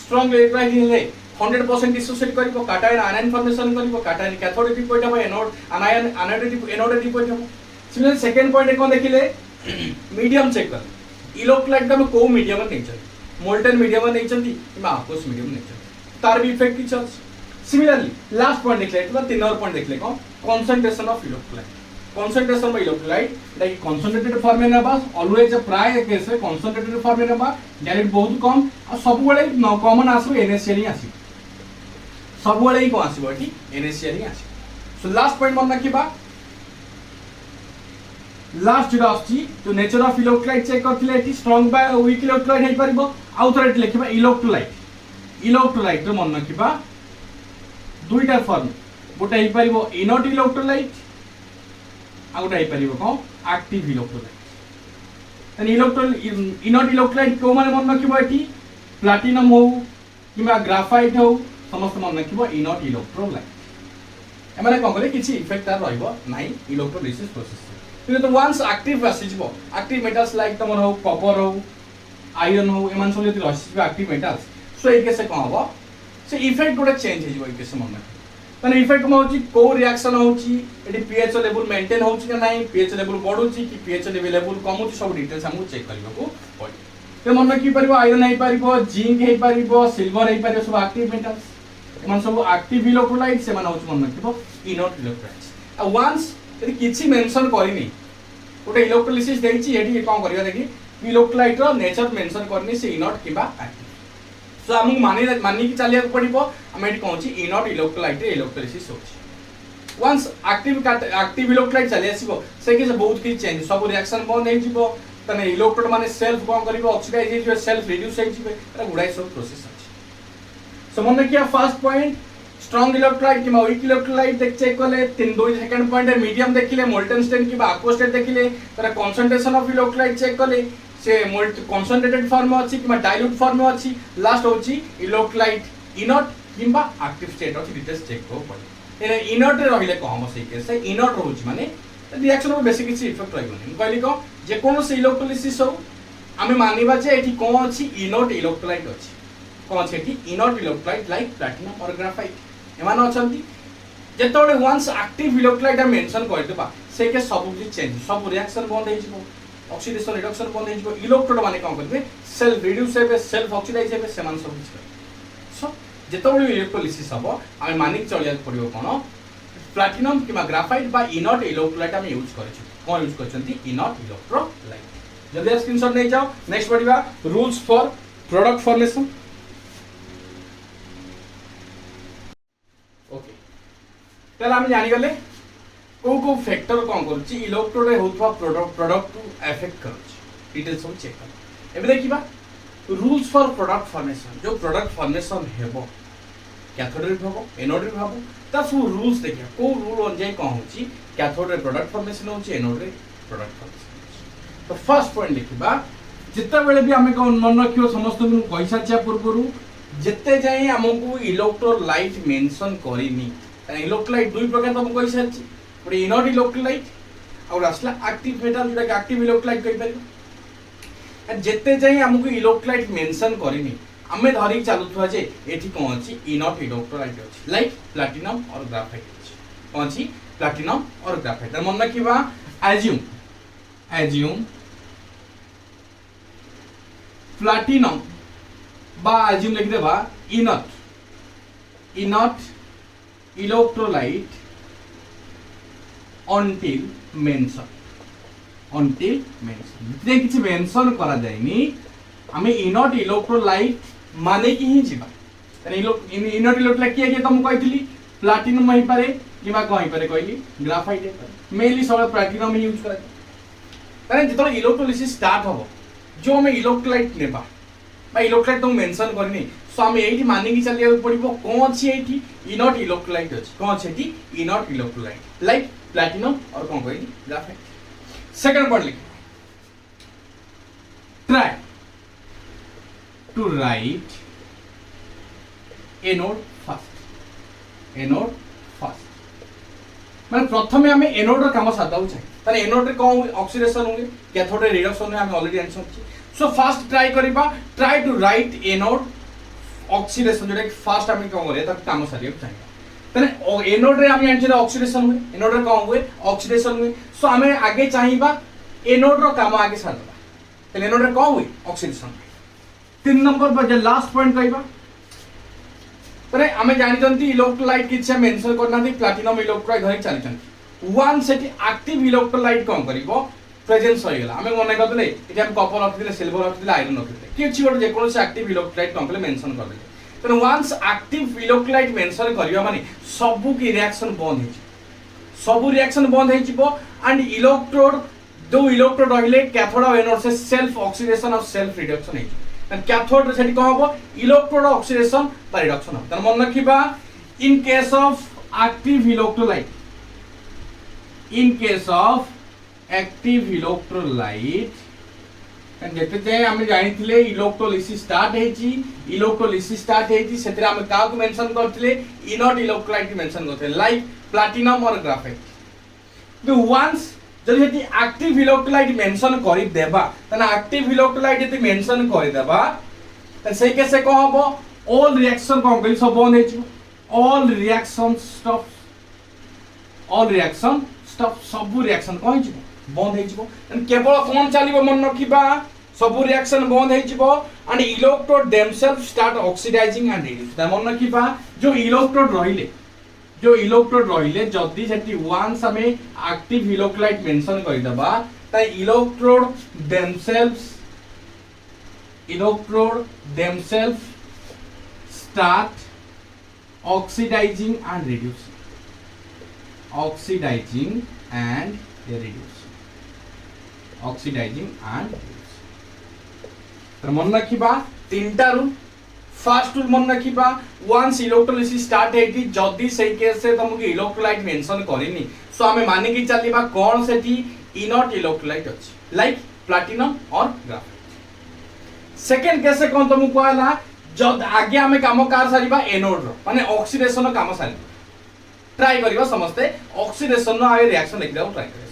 स्ट्रांग इलेक्ट्रोलाइट हेले 100% डिसोसिएट करिबो काटायन आयन फॉर्मेशन करिबो काटायन कैथोड डिपोजिट हबो एनोड आयन एनोड डिपोजिट हबो सिमिलर सेकंड पॉइंट कोन देखिले मीडियम चेक कर इलेक्ट्रोलाइट का को मीडियम नै छै मोल्टन मीडियम नै छथि किबा एक्वस मीडियम नै छै तार भी इफेक्ट किछ सिमिलरली लास्ट पॉइंट देखले तो तीन और पॉइंट देखले कोन concentration of electrolyte concentration of electrolyte like concentrated form में नबा always प्राय केस रे concentrated form में नबा डायरेक्ट बहुत कम आ सब बेले कॉमन आसो NaCl ही आसी सब बेले ही को आसीबो एठी NaCl ही आसी सो लास्ट पॉइंट मन रखिबा लास्ट जो आछि तो नेचर ऑफ इलेक्ट्रोलाइट चेक करथिले एठी स्ट्रांग बा वीक इलेक्ट्रोलाइट हे परिबो आउ थोड़ा एठी लिखिबा इलेक्ट्रोलाइट रे मन रखिबा दुईटा फॉर्म गोटे हे परिबो इनर्ट इलेक्ट्रोलाइट आउट आई परिबो को एक्टिव इलेक्ट्रोलाइट तन इनर्ट इलेक्ट्रोलाइट को माने मन रखिबो एठी प्लैटिनम हो किबा ग्राफाइट हो समस्त मन रखिबो इनर्ट इलेक्ट्रोलाइट एमाने कोन करे किछि इफेक्ट तार रहइबो नाही इलेक्ट्रोलिसिस प्रोसेस रे तो वंस एक्टिव आसीजबो एक्टिव मेटल्स लाइक तमर हो कॉपर हो आयरन हो एमान सब जति रहिबो एक्टिव मेटल्स सो ए केसे कोन हबो से इफेक्ट गोटे चेंज हो ए केसे मन माने इफेक्ट म होची को रिएक्शन होची एटी पीएच लेवल मेंटेन होची कि नाही पीएच लेवल बढ़ुची कि पीएच लेवल कमुची सब डिटेल्स हमहु चेक करबा को पड़ी तो मन की परिबो आयरन हे परिबो जिंक हे परिबो सिल्वर हे परिबो सब एक्टिव मेटल्स एमान सब एक्टिव इलेक्ट्रोलाइट से मान होची मन रखिबो इनर्ट इलेक्ट्रोलाइट्स आ वंस यदि किछि मेंशन करिनी गोटे इलेक्ट्रोलिसिस देछि एटी कोन करबा देखि इलेक्ट्रोलाइट रो नेचर मेंशन करनी से इनर्ट किबा एक्टिव सो हमहु मानी की चलिया पड़िबो हम एटी कहूची इनर्ट इलेक्ट्रोलाइट रे इलेक्ट्रोलिसिस होची वंस एक्टिव इलेक्ट्रोलाइट चली आसीबो से कि बहुत की चेंज सब रिएक्शन बंद हे जिवो तने इलेक्ट्रोड माने सेल्फ कोन करिवो ऑक्सीडाइज हे जिवो सेल्फ रिड्यूस हे जिवो एटा गुडाई सब प्रोसेस अछि सो मन किया फर्स्ट पॉइंट स्ट्रांग इलेक्ट्रोलाइट कि वीक इलेक्ट्रोलाइट देख चेक करले 2 सेकंड पॉइंट मीडियम देखिले मोल्टन स्टेट कि aqueous state देखिले तर कंसंट्रेशन ऑफ इलेक्ट्रोलाइट चेक करले से कंसंट्रेटेड फॉर्म अछि कि डाइल्यूट फॉर्म अछि लास्ट होछि इलेक्ट्रोलाइट इनर्ट किबा एक्टिव स्टेट अछि डिटेल्स चेक को पड़े एने इनर्ट रे रहिले कहम से केस इनर्ट होछि माने रिएक्शन में बेसी किछि इफेक्ट रहइबनी कहली को जे कोनो से इलेक्ट्रोलिसिस हो आमे मानिबा जे एठी कोन अछि इनर्ट इलेक्ट्रोलाइट अछि कोन अछि एठी इनर्ट इलेक्ट्रोलाइट लाइक प्लैटिनम और ग्राफाइट एमान अछंती जेतोले वंस एक्टिव इलेक्ट्रोलाइट मेंशन कर देबा से के सब कुछ चेंज सब रिएक्शन बंद हे जिवो ऑक्सीडेशन रिडक्शन बंद हे जिवो इलेक्ट्रोड माने कोन करबे सेल्फ रिड्यूस हेबे सेल्फ ऑक्सीडाइज हेबे सेमान सब कुछ सो जेतोले इलेक्ट्रोलिसिस हबो आमे मानिक चलिया पड़िबो कोन प्लैटिनम किबा ग्राफाइट बा इनर्ट इलेक्ट्रोलाइट हम यूज करछु कोन यूज करछंती इनर्ट इलेक्ट्रोलाइट जल्दी स्क्रीनशॉट नै जाओ नेक्स्ट पढ़िबा rules for product formation okay तला हम जानि गले को फैक्टर कोन करछि इलेक्ट्रोड रे होतबा प्रोडक्ट टू अफेक्ट करछि डिटेल्स सब चेक कर एबे देखिबा रूल्स फॉर प्रोडक्ट फॉर्मेशन जो प्रोडक्ट फॉर्मेशन हेबो कैथोड रे भाबो एनोड रे भाबो ता सब रूल्स देखिया को रूल अनुसार कोन होछि कैथोड रे प्रोडक्ट फॉर्मेशन होछि एनोड रे प्रोडक्ट फॉर्मेशन तो फर्स्ट पॉइंट देखिबा जिते बेले भी हमें कोन मन रखियो समस्त को कैसा चा पूर्वरु जिते जाय हमकु इलेक्ट्रोलाइट मेंशन करिनी इलेक्ट्रोलाइट दुई प्रकार हम कैसा अछि गोटे इनर्ट इलेक्ट्रोलाइट और असला एक्टिव मेटल जोटा एक्टिव इलेक्ट्रोलाइट कहि परिबो जिते जाय हमकु इलेक्ट्रोलाइट मेंशन करिनी आमे धरि चालुथुआ जे एठी कोन अछि इनर्ट इलेक्ट्रोलाइट अछि लाइक प्लैटिनम और ग्राफाइट अछि कोन अछि प्लैटिनम और ग्राफाइट त मन रखिबा एज्यूम प्लैटिनम बा एज्यूम लिख देबा इनर्ट इलेक्ट्रोलाइट until mention जे किछि मेंशन करा जायनी हमें इनर्ट इलेक्ट्रोलाइट माने कि ही जिबा तने इनर्ट इलेक्ट्रोलाइट के तुम कहितली प्लैटिनम ही पारे किबा कहि पारे कहली ग्राफाइट है मेनली सब प्लैटिनम ही यूज करा तने जतो इलेक्ट्रोलिसिस स्टार्ट हो जो हमें इलेक्ट्रोलाइट नेबा बा इलेक्ट्रोलाइट तुम मेंशन करनी सो हमें एठी माने कि चलिया पड़िबो कोन अछि एठी इनर्ट इलेक्ट्रोलाइट अछि कोन अछि एठी इनर्ट इलेक्ट्रोलाइट लाइक प्लैटिनम और कौन कहली ग्राफाइट सेकंड पॉइंट लिख try to write anode first माने प्रथमे हमें एनोड रो काम सादाउ छै तने एनोड रे कोन ऑक्सीडेशन होगे कैथोड रे रिडक्शन रे हमें ऑलरेडी आंसर छै so first try to write anode oxidation जोटा फर्स्ट हमें कोन करे त काम सारियो चाहिए तने एनोड रे हमें आंसर ऑक्सीडेशन हुए एनोड रे कोन हुए ऑक्सीडेशन हुए सो हमें आगे चाहिबा एनोड रो काम आगे सारबा तने एनोड रे कोन हुए ऑक्सीडेशन 3 नंबर पर जे लास्ट पॉइंट कहबा तने हमें जानि जंती इलेक्ट्रोलाइट किछ मेंशन करना थी प्लैटिनम इलेक्ट्रोलाइट धरि चली जंती वन सेट एक्टिव इलेक्ट्रोलाइट कोन करिवो प्रेजेंस होय गेला हमें मने करदले एठी हम कॉपर रखिले सिल्वर रखिले आयरन रखिले किछि गोटे जे कोनो से एक्टिव इलेक्ट्रोलाइट कोन कले मेंशन कर देले तने वंस एक्टिव इलेक्ट्रोलाइट मेंशन करियो माने सबु की रिएक्शन बंद हे सबु रिएक्शन बंद हे जिवो एंड इलेक्ट्रोड दो इलेक्ट्रोड रहिले कैथोड और एनोड से सेल्फ ऑक्सीडेशन और सेल्फ रिडक्शन हे एंड कैथोड सेठी को हबो इलेक्ट्रोड ऑक्सीडेशन बा रिडक्शन हो तने मन रखिबा in case of active electrolyte in case of active electrolyte जेते जे हम जानिथिले इलेक्ट्रोलिसिस स्टार्ट हेची इलेक्ट्रोलिसिस स्टार्ट हेची सेतरे हम का को मेंशन करथिले इनर्ट इलेक्ट्रोलाइट मेंशन करथिले लाइक प्लैटिनम और ग्राफाइट द वंस जदि हेती एक्टिव इलेक्ट्रोलाइट मेंशन करि देबा तना एक्टिव इलेक्ट्रोलाइट यदि मेंशन करि देबा त सेई केसे को हबो ऑल रिएक्शन को कहि सब बंद हेची ऑल रिएक्शन स्टॉप सब रिएक्शन को हेची बंद हेजिबो केवल कोन चलिबो मन रखिबा सब रिएक्शन बंद हेजिबो and electrode themselves start oxidizing and reduce मन रखिबा जो इलेक्ट्रोड रहिले जदी सेठी वंस हमें एक्टिव इलेक्ट्रोलाइट मेंशन करि दबा त electrode themselves start oxidizing and reducing oxidizing and मन रखिबा तीनटा रूल फर्स्ट रूल मन रखिबा वंस इलेक्ट्रोलिसिस स्टार्ट हेती जदी सेई केस से तुमको इलेक्ट्रोलाइट मेंशन करिनी सो हमें माने कि चलीबा कोन सेठी इनर्ट इलेक्ट्रोलाइट अछि लाइक प्लैटिनम और ग्राफाइट सेकंड केस से कोन तुमको कहला जद आगे हमें काम कार सारिबा एनोड रो माने ऑक्सीडेशन काम सारिबा ट्राई करिबा समस्ते ऑक्सीडेशन नो आगे रिएक्शन लिख दाउ ट्राई करिबा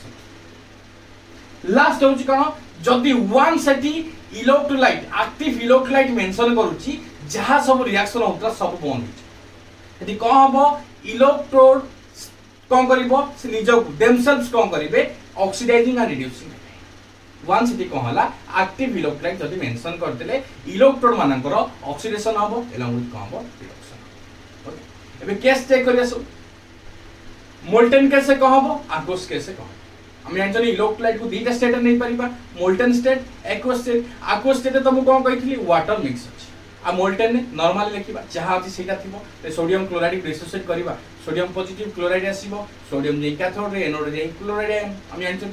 लास्ट होची कोन जदी वन सेठी इलेक्ट्रोलाइट एक्टिव इलेक्ट्रोलाइट मेंशन करूची जहा सब रिएक्शन होतरा सब बंद होची यदि को हबो इलेक्ट्रोड कोन करिवो से निजो देमसेल्व्स कोन करिवे ऑक्सीडाइजिंग एंड रिड्यूसिंग वन सेठी को हला एक्टिव इलेक्ट्रोलाइट जदी मेंशन करदेले इलेक्ट्रोड मानकर ऑक्सीडेशन हबो एलॉन्ग विथ को हबो रिडक्शन ओके एबे केस चेक करिया सब मोल्टेन कैसे कहबो aqueous कैसे कहबो हम जानछनी इलेक्ट्रोलाइट को दीटा स्टेट नै परिबा मोल्टेन स्टेट aqueous स्टेट तो मु कोन कहितली वाटर मिक्स अछि आ मोल्टेन ने नॉर्मली लिखिबा जहा अछि सेटा थिबो ते सोडियम क्लोराइड डिसोसिएट करिबा सोडियम पॉजिटिव क्लोराइड आसीबो सोडियम जे कैथोड रे एनोड जे क्लोराइड हम जानछन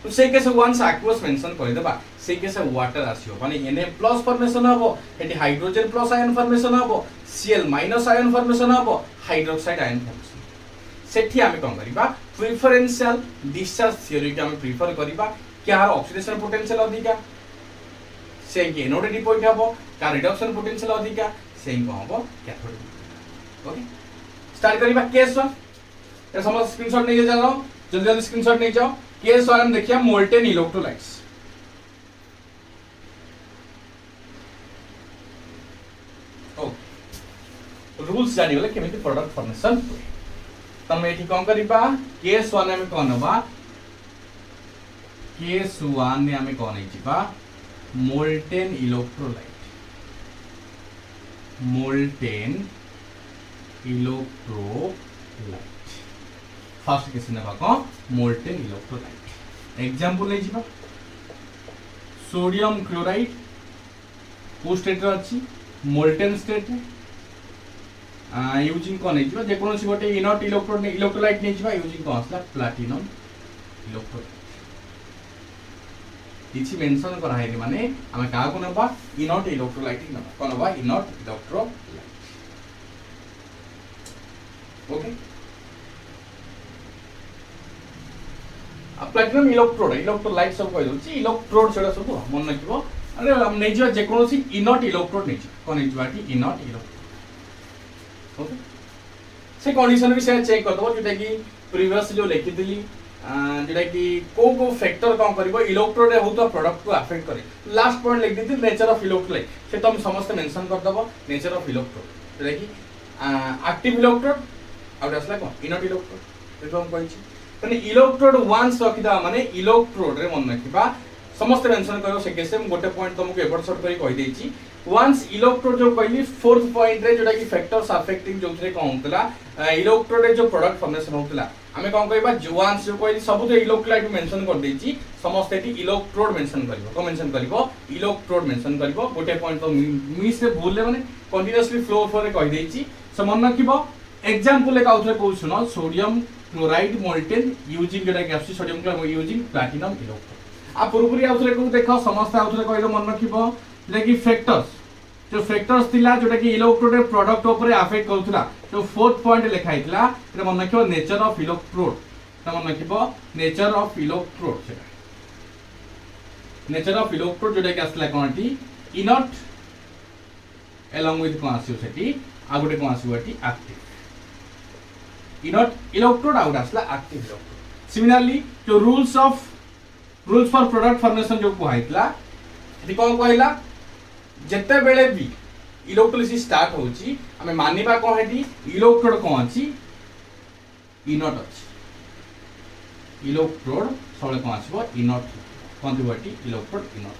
तो से केसे वंस aqueous मेंशन करि देबा से केसे वाटर आसीबो माने Na+ फॉर्मेशन हबो eighty hydrogen plus ion formation हबो Cl- आयन फॉर्मेशन हबो हाइड्रोक्साइड आयन फॉर्मेशन सेठी आमे कोन करिबा प्रेफरेंशियल डिस्चार्ज थ्योरी के आमे प्रेफर करिबा क्या ऑक्सीडेशन पोटेंशियल अधिका से एनोड डिपोजिट हबो का रिडक्शन पोटेंशियल अधिका से को हबो कैथोड ओके स्टार्ट करिबा केस 1 ए समस्त स्क्रीनशॉट नै जाओ जल्दी जल्दी स्क्रीनशॉट नै जाओ केस 1 हम देखिया मोल्टेन इलेक्ट्रोलाइट्स ओके रूल्स जानि वाला केमिति प्रोडक्ट फॉर्मेशन तम एठी कोन करिबा केस 1 में कोन बा केस 1 ने हमें कोन हिबा मोल्टेन इलेक्ट्रोलाइट फर्स्ट केस ने बा मोल्टेन इलेक्ट्रोलाइट एग्जांपल ले जिबा सोडियम क्लोराइड को स्टेट रे अछि मोल्टेन स्टेट यूजिंग कोन हिबा जे कोनोसी गोटे इनर्ट इलेक्ट्रोलाइट नै जिबा यूजिंग कोन असला प्लैटिनम इलेक्ट्रोलाइट किछि मेंशन करा है माने हम का को नबा इनर्ट इलेक्ट्रोलाइट नबा कोन बा inert electrolyte okay platinum electrolyte सब कहि दोछि इलेक्ट्रोड सेडा सब मन रखिबो अरे हम नै जिबा जे कोनोसी इनर्ट इलेक्ट्रोड नै छि कोन जिबाटी इनर्ट इलेक्ट्रोड ओके से कंडीशन भी से चेक कर दो जेटा कि प्रीवियस जो लिखि दिली जेटा कि को फैक्टर काम करबो इलेक्ट्रोड रे होतो प्रोडक्ट को अफेक्ट करे लास्ट पॉइंट लिख देती नेचर ऑफ इलेक्ट्रोलाइट से तुम समस्त मेंशन कर दबो नेचर ऑफ इलेक्ट्रोड जेटा कि एक्टिव इलेक्ट्रोड आउट असला कोन इनर्ट इलेक्ट्रोड देखो हम कहछि तने इलेक्ट्रोड वंस रखिदा माने इलेक्ट्रोड रे मन रखिबा समस्त मेंशन करो से केसे हम गोटे पॉइंट तुमको एबर्ट शॉर्ट करी कहि देछि वंस इलेक्ट्रोड जो कहली फोर्थ पॉइंट रे जोटा कि फैक्टर्स अफेक्टिंग जो थे कोन होतला इलेक्ट्रोड रे जो प्रोडक्ट फॉर्मेशन होतला हमें कोन कहबा वंस जो कहली सब तो इलेक्ट्रोलाइट मेंशन कर देछि समस्त एटी इलेक्ट्रोड मेंशन करबो को मेंशन करबो इलेक्ट्रोड मेंशन करबो गोटे पॉइंट तो मिस से भूल ले माने कंटीन्यूअसली फ्लो रे कहि देछि सो मन रखिबो एग्जांपल एक आउथरे कहू सुनो सोडियम क्लोराइड मोल्टेन यूजिंग जेटा कि sodium chloride using platinum electrode आ पूर्वरी आउथरे को देखो समस्त आउथरे कहलो मन रखिबो जेटा कि फैक्टर्स जो फैक्टर्स थिला जोटा कि इलेक्ट्रोड रे प्रोडक्ट ऊपर अफेक्ट करथुला जो फोर्थ पॉइंट लिखा हितला ते मन रखिबो नेचर ऑफ इलेक्ट्रोड त मन रखिबो नेचर ऑफ इलेक्ट्रोड सेटा नेचर ऑफ इलेक्ट्रोड जोटा कि आसला कोनटी इनर्ट along with कोन आसीओ सेठी आ गोटे कोन आसीओ एटी एक्टिव इनर्ट इलेक्ट्रोड आ गोटे आसला एक्टिव इलेक्ट्रोड सिमिलरली जो रूल्स फॉर प्रोडक्ट फॉर्मेशन जो कहैतला एटी कोन कहला जत्ते बेले भी इलेक्ट्रोलिसिस स्टार्ट होची हमें मानिबा कोन हेटी इलेक्ट्रोड कोन अछि इनर्ट अछि इलेक्ट्रोड सबले कोन आसीबो इनर्ट कोन दिबोटी इलेक्ट्रोड इनर्ट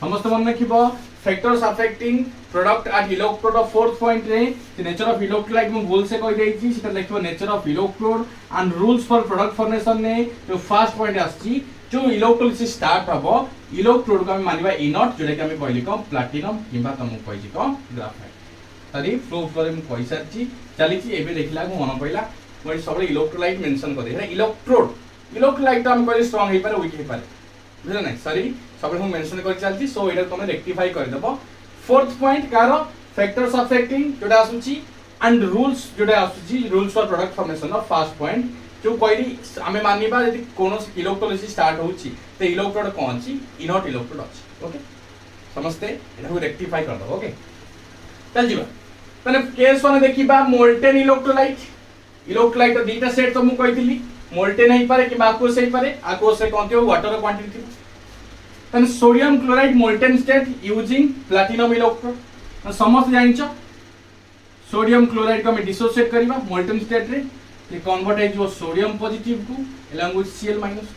समस्त मन रखिबो factors affecting product at electrode of fourth point रे द नेचर ऑफ इलेक्ट्रोलाइट में भूल से कहि देछि सेटा लिखिबो nature of electrode and rules for product formation ने जो फर्स्ट पॉइंट आछि जो इलेक्ट्रोलिसिस स्टार्ट हबो इलेक्ट्रोड को हम मानिबा इनर्ट जोडे के हम कहली को प्लैटिनम किबा तुम कहि को ग्राफाइट तरी प्रूफ करे हम कहि सारछि चली छि एबे देखला को मन पइला मोइ सबले इलेक्ट्रोलाइट मेंशन कर दे इलेक्ट्रोलाइट हम कहली स्ट्रांग हे पारे वीक हे पारे बुझला नै सॉरी सब हम मेंशन कर चलती सो एटा तुम रेक्टिफाई कर देबो fourth point car factors affecting जोटा आसुची एंड रूल्स जोटा आसुची rules for product formation of first point जो कहली हमें मानिबा यदि कोनो इलेक्ट्रोलिसिस स्टार्ट होची ते इलेक्ट्रोड कोन छी इनर्ट इलेक्ट्रोड अछि ओके समझते एटा को रेक्टिफाई कर दो ओके चल जीवा तने केस 1 देखिबा मोल्टेन इलेक्ट्रोलाइट दीटा सेट तो मु कहितली मोल्टेन हे पारे कि aqueous हे पारे aqueous से कोन थियो वाटर क्वांटिटी थियो तने sodium chloride molten state using platinum electrode समस्त जानिचो सोडियम क्लोराइड को हम डिसोसिएट करबा मोल्टेन स्टेट रे ये कन्वर्ट है जो सोडियम पॉजिटिव को along with Cl माइनस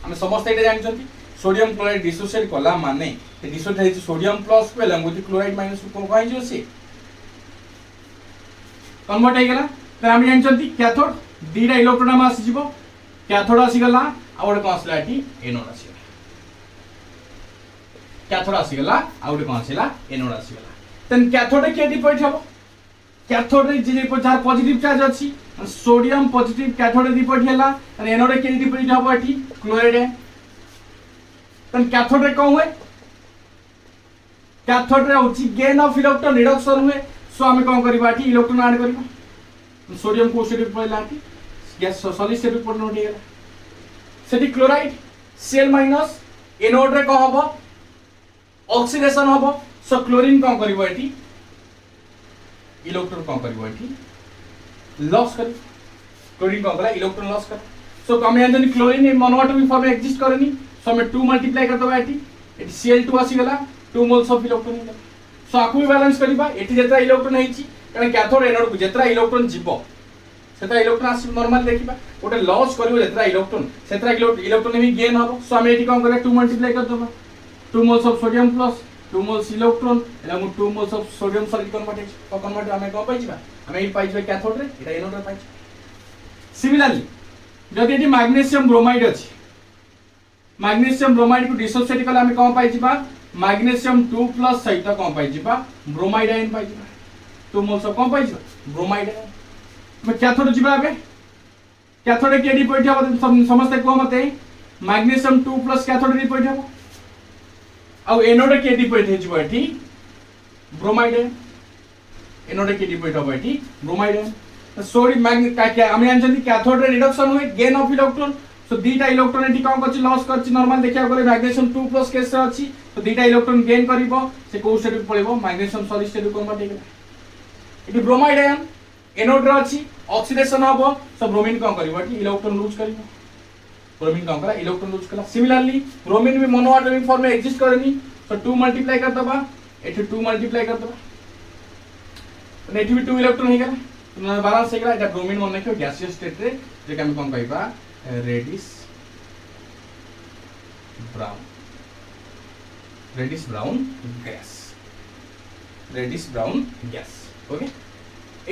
हम समस्त एटा जानिचंती सोडियम क्लोराइड डिसोसिएट कला माने ते डिसोसिएट है सोडियम प्लस को along with क्लोराइड माइनस को कहि जो से कन्वर्ट है गेला त हम जानिचंती कैथोड दीटा इलेक्ट्रोड हम आसी जीवो कैथोड आसी गला आ ओडे कोन आसला एटी एनोड आसी गला कैथोड आसी गला आ ओडे कोन आसीला एनोड आसी गला तन कैथोड के डिपोजिट हबो कैथोड रे जे जार पॉजिटिव चार्ज अछि sodium positive cathode ray deposit हला और एनोड के डिपोजिट हबो एठी क्लोराइड है तन कैथोड रे कोन हुए कैथोड रे होची गेन ऑफ इलेक्ट्रॉन रिडक्शन हुए सो हमें कोन करबा एठी इलेक्ट्रॉन ऐड करबा सोडियम को स्टेट पइला एठी गैस सॉलिड स्टेट पर नोट हेला सेठी क्लोराइड Cl माइनस एनोड रे को हबो ऑक्सीडेशन हबो सो क्लोरीन कोन करबो एठी इलेक्ट्रॉन कोन करबो एठी लॉस कर क्लोरीन कोन कला इलेक्ट्रॉन लॉस कर सो कमे जन क्लोरीन मोनोएटॉमिक फॉर्म में एग्जिस्ट करनी सो हमें 2 मल्टीप्लाई कर दबा एठी Cl2 आसी गला 2 मोल्स ऑफ इलेक्ट्रॉन हिला सो आकु भी बैलेंस करबा एठी जेता इलेक्ट्रॉन हेची कारण कैथोड एनोड को जेतरा इलेक्ट्रॉन जीवो सेता इलेक्ट्रॉन आसी नॉर्मल देखिबा ओटे लॉस करबो जेतरा इलेक्ट्रॉन सेतरा इलेक्ट्रॉन भी गेन हबो सो हम एठी कोन करे 2 मल्टीप्लाई कर दबा 2 moles of sodium plus 2 moles electron एला 2 moles of sodium solid convert हमें को पाइबा हमें ई पाइबा कैथोड रे एटा एनोड रे पाइबा सिमिलरली जदि एठी मैग्नीशियम ब्रोमाइड अछि मैग्नीशियम ब्रोमाइड को डिसोसिएट कला हमें कोन पाइबा मैग्नीशियम 2+ सहित कोन पाइबा ब्रोमाइड आयन पाइबा 2 मोल्स ऑफ कोन पाइबा ब्रोमाइड आयन मैं कैथोड जिबा बे कैथोड के डिपोजिट हबो समस्त को मते मैग्नीशियम 2+ कैथोड डिपोजिट हबो आ एनोड के डिपोजिट हे जिबो एठी ब्रोमाइड है एनोड के डिपोजिट हबो एठी ब्रोमाइड है तो सोडी मैग्नेट का क्या हम जानछन कैथोड रे रिडक्शन हुए गेन ऑफ इलेक्ट्रॉन सो दीटा इलेक्ट्रॉन एठी कोन करछि लॉस करछि नॉर्मल देखिया गले मैग्नीशियम 2+ केस रे अछि तो दीटा इलेक्ट्रॉन गेन करिवो से को स्टेट पळेबो मैग्नीशियम सॉलिड स्टेट कन्वर्ट हे गेला एठी ब्रोमाइड आयन एनोड रे अछि ऑक्सीडेशन हबो सो ब्रोमीन कोन करिवो एठी इलेक्ट्रॉन लूज करिवो ब्रोमीन कोन करा इलेक्ट्रॉन लूज कला सिमिलरली ब्रोमीन भी मोनोएटॉमिक फॉर्म में एग्जिस्ट करनी सो 2 मल्टीप्लाई कर दबा एठी 2 मल्टीप्लाई कर दबा एठी भी 2 इलेक्ट्रॉन हे गेला तो बैलेंस हे गेला एटा ब्रोमीन मन रखियो गैसियस स्टेट रे जे हम कोन पाइबा रेडिश ब्राउन गैस ओके ए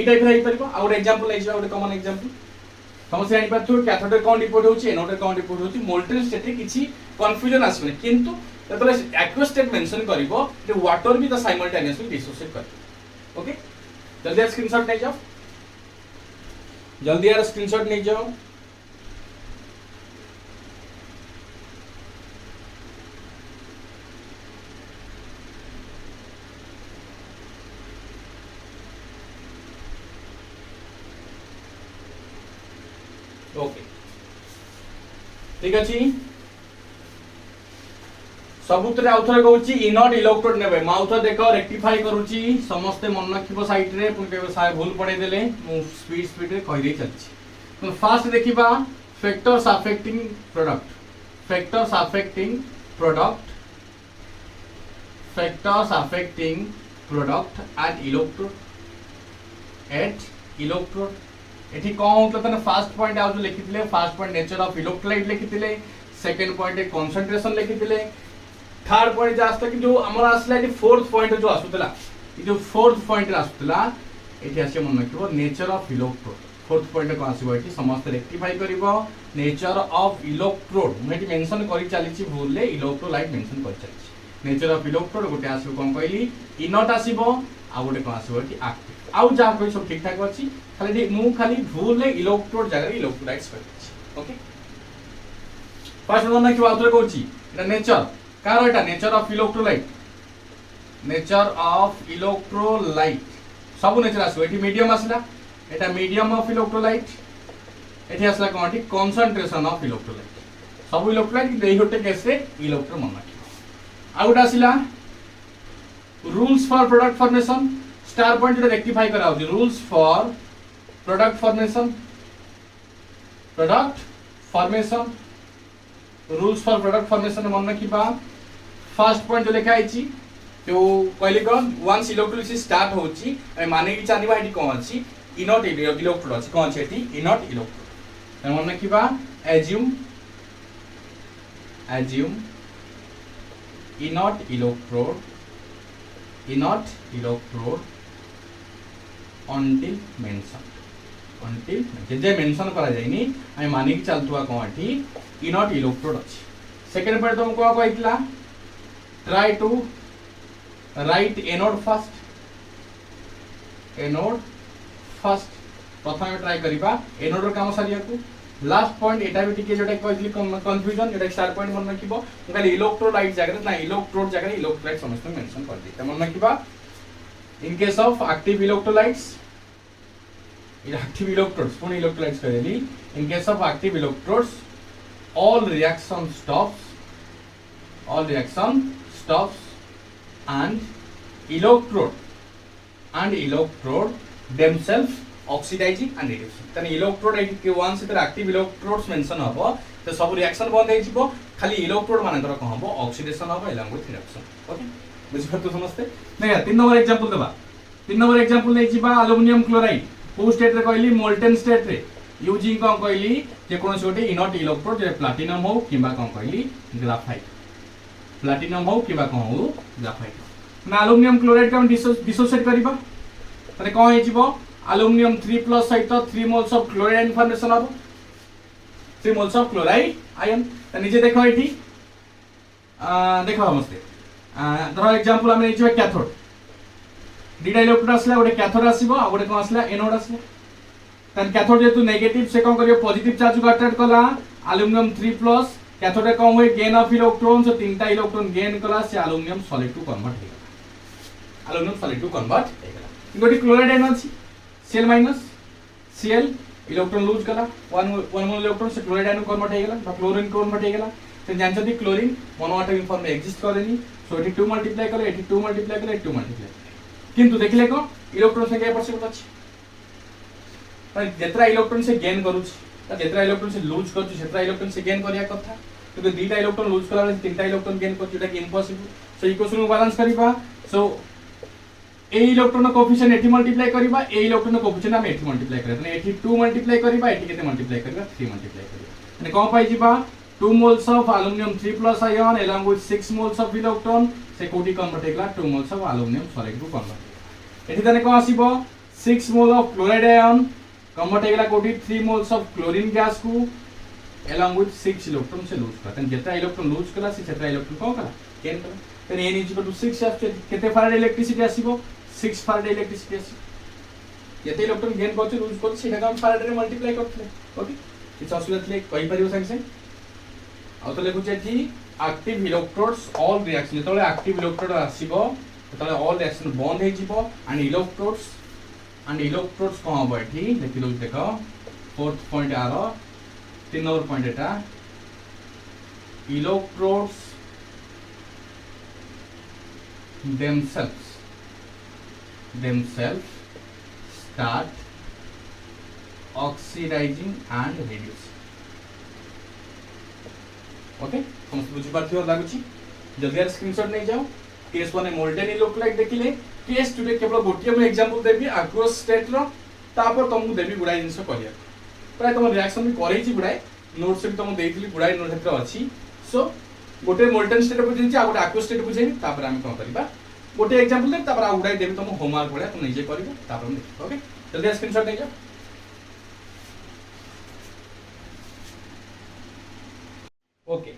टाइप रे परबो और एग्जांपल ले जाओ कॉमन एग्जांपल समस्या आनी पाथु कैथोड रे कोन डिपोट होची एनोड रे कोन डिपोट होची मोल्टेन स्टेट रे किछि कंफ्यूजन आसबे किंतु ततले एक्वस स्टेट मेंशन करिवो जे वाटर भी द साइमल्टेनियसली डिसोसिएट कर ओके जल्दी स्क्रीनशॉट ले जाओ जल्दी यार स्क्रीनशॉट ले जाओ ओके ठीक अछि सबुतरे आउथरे कहूची इनट इलेक्ट्रोड नेबे माउथ देखो रेक्टिफाई करूची समस्त मन रखिबो साइड रे पुन केबे साय भूल पड़े देले मु स्पीड रे कहि दे चलची तो फास्ट देखिबा factors affecting product factors affecting product at electrode एठी कौन होतला तने फर्स्ट पॉइंट आउ जो लिखिथिले first point nature of electrolyte लिखिथिले सेकंड पॉइंट कंसंट्रेशन लिखिथिले थर्ड पॉइंट जास्ता कि जो हमर आसला एठी फोर्थ पॉइंट जो आसुतला ई जो फोर्थ पॉइंट आसुतला एठी आसे मन रखिबो nature of electrode fourth point को आसीबो एठी समस्त रेक्टिफाई करिवो नेचर ऑफ इलेक्ट्रोड मैं मेंशन करि चलीची भूल ले इलेक्ट्रोलाइट मेंशन करि चलीची नेचर ऑफ इलेक्ट्रोड गोटे आसीबो कोन कहली इनट आसीबो आ गोटे कोन आसीबो एठी एक्टिव आउ जा कोइ सब ठीक ठाक अछि खाली मु खाली भूल ले इलेक्ट्रोड जगह इलेक्ट्रोलाइट्स करिछि ओके फर्स्ट वन कि आउथरे कहूची एटा नेचर कार एटा नेचर ऑफ इलेक्ट्रोलाइट सब नेचर आसीबो एठी मीडियम आसला एटा मीडियम ऑफ इलेक्ट्रोलाइट एठी आसला कोनटी कंसंट्रेशन ऑफ इलेक्ट्रोलाइट सब इलेक्ट्रोलाइट देई होटे केस रे इलेक्ट्रो मन रखिबो आउट आसिला rules for product formation star point रे रेक्टिफाई करा होची rules for product formation rules for product formation मन रखिबा फर्स्ट पॉइंट जो लिखा आइची तो कहली कोन वंस इलेक्ट्रोलिसिस स्टार्ट होची माने कि जानिबा एठी कोन अछि इनट इलेक्ट्रोड अछि कोन छै एठी इनट इलेक्ट्रोड मन रखिबा एज्यूम इनट इलेक्ट्रोड until जे मेंशन करा जायनी आइ माने कि चलतुवा कोन एठी इनट इलेक्ट्रोड अछि सेकंड पॉइंट तुम को कहितला try to write anode first प्रथम ट्राई करिबा एनोड रो काम सारिया को लास्ट पॉइंट एटा भी टिके जोटा कहली कंफ्यूजन एटा स्टार पॉइंट मन रखिबो खाली इलेक्ट्रोलाइट जगह ना इलेक्ट्रोड जगह इलेक्ट्रोलाइट समस्त मेंशन कर दी त मन रखिबा in case of active electrolytes active electrodes पुनी इलेक्ट्रोलाइट्स कहली in case of active electrodes all reaction stops and electrode themselves oxidizing and reducing तने इलेक्ट्रोड के वंस इधर एक्टिव इलेक्ट्रोड्स मेंशन हबो तो सब रिएक्शन बंद हे जिवो खाली इलेक्ट्रोड मानकर कोन हबो ऑक्सीडेशन हबो एलॉन्ग विथ रिडक्शन ओके बुझि परतो समझते नै तीन नंबर एग्जांपल देबा तीन नंबर एग्जांपल नै जिबा एल्युमिनियम क्लोराइड को स्टेट रे कहली मोल्टेन स्टेट रे यूजिंग कोन कहली जे कोन छोटे इनट इलेक्ट्रोड जे प्लैटिनम हो किबा कोन कहली ग्राफाइट प्लैटिनम हो किबा कोन हो ग्राफाइट ना एल्युमिनियम क्लोराइड का डिसोसिएट करिबा तने कोन हे जिवो एल्युमिनियम 3+ सहित 3 मोल्स ऑफ क्लोराइड फॉर्मेशन हबो 3 मोल्स ऑफ क्लोराइड आयन त नीचे देखो एठी देखो समझते धर एग्जांपल हम नेछि कैथोड डीटा इलेक्ट्रोड आसला गोटे कैथोड आसीबो आ गोटे कोन आसला एनोड आसला तन कैथोड जेतु नेगेटिव से कोन करियो पॉजिटिव चार्ज को अट्रैक्ट कला एल्युमिनियम 3+ कैथोड रे कोन होय गेन ऑफ इलेक्ट्रॉन से तीनटा इलेक्ट्रॉन गेन कला से एल्युमिनियम सॉलिड टू कन्वर्ट हेगला एल्युमिनियम सॉलिड टू कन्वर्ट हेगला गोटे क्लोराइड एन अछि Cl minus Cl electron lose कला वन मोल इलेक्ट्रॉन से क्लोराइड आयन कन्वर्ट हेगला बा क्लोरीन कन्वर्ट हेगला त जानछथि क्लोरीन मोनोएटॉमिक फॉर्म में एक्जिस्ट करेनी सो एठी 2 मल्टीप्लाई करे एठी 2 मल्टीप्लाई करे 2 मल्टीप्लाई किंतु देखिले को इलेक्ट्रॉन संख्या परसेंट अछि पर जेतरा इलेक्ट्रॉन से गेन करूछ त जेतरा इलेक्ट्रॉन से लूज करूछ जेतरा इलेक्ट्रॉन से गेन करिया कथा तो दुईटा इलेक्ट्रॉन लूज कला तीनटा इलेक्ट्रॉन गेन करूछ जेटा कि इम्पॉसिबल सो इक्वेशन को बैलेंस करिबा सो ए इलेक्ट्रॉन कोएफिशिएंट एठी मल्टीप्लाई करिबा ए इलेक्ट्रॉन कोएफिशिएंट हम एठी मल्टीप्लाई करबा तने एठी 2 मल्टीप्लाई करिबा एठी केते मल्टीप्लाई करबा 3 मल्टीप्लाई करिबा तने कोन पाइ जिबा 2 moles of aluminium 3+ ion along with 6 moles of electron से कोटी कन्वर्ट हेगला 2 मोल्स ऑफ एल्युमिनियम सॉलिड को कन्वर्ट एठी तने कोन आसीबो 6 mole of chloride ion convert हेगला कोटी 3 मोल्स ऑफ क्लोरीन गैस को along with 6 इलेक्ट्रॉन से लूज करता तने जेता इलेक्ट्रॉन लूज कला से जेता इलेक्ट्रॉन कोन कला गेन कला तने n = 6 after केते फैराड इलेक्ट्रिसिटी आसीबो 6 फैराड इलेक्ट्रिसिटी आसी जेते इलेक्ट्रॉन गेन करछ लूज करछ सेटा हम फैराड रे मल्टीप्लाई करथले ओके इट्स असुविधा थले कहि परियो संगे से आ तो लेखु छी एक्टिव इलेक्ट्रोड्स ऑल रिएक्शन जेतले एक्टिव इलेक्ट्रोड आसीबो तेतले ऑल रिएक्शन बंद हे जिवो एंड इलेक्ट्रोड्स कोन हबो एठी देखि लो देखो फोर्थ पॉइंट आरो 3 number point Etah electrodes themselves start oxidizing and reducing. Okay समस्त बुझी पार्थियो लागुची जल्दी यार स्क्रीनशॉट नहीं जाओ केस 1 मोल्टेन इलेक्ट्रोलाइट देखिले केस 2 रे केवल गोटिए मु एग्जांपल देबी एक्वस स्टेट रो तापर तुमको देबी गुडाई जिंस करिया प्राय तुम रिएक्शन भी करै छी गुडाई नोट्स भी तुम देइथिली गुडाई नोट क्षेत्र अछि सो गोटे मोल्टेन स्टेट बुझिन छी आ गोटे एक्वस स्टेट बुझेनी तापर हम कोन करबा गोटे एग्जांपल दे तापर आ गुडाई देबी तुम होमवर्क गुडा तुम निजे करबो तापर हम देखो ओके जल्दी स्क्रीनशॉट नहीं जाओ ओके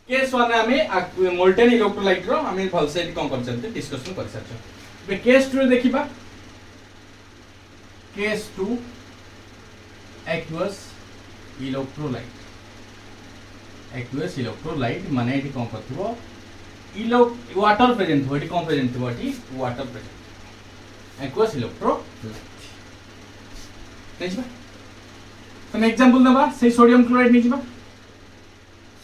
केस 1 हमें मोल्टेन इलेक्ट्रोलाइट रो हमें भलसे कोन कर चलते डिस्कशन कर साचो बे केस 2 देखिबा केस 2 एक्वस इलेक्ट्रोलाइट माने एटी कोन करथिबो वाटर प्रेजेंट हो एटी कोन प्रेजेंट हो eighty water present aqueous electrolyte देखिबा हम एग्जांपल दबा से सोडियम क्लोराइड नहीं जिबा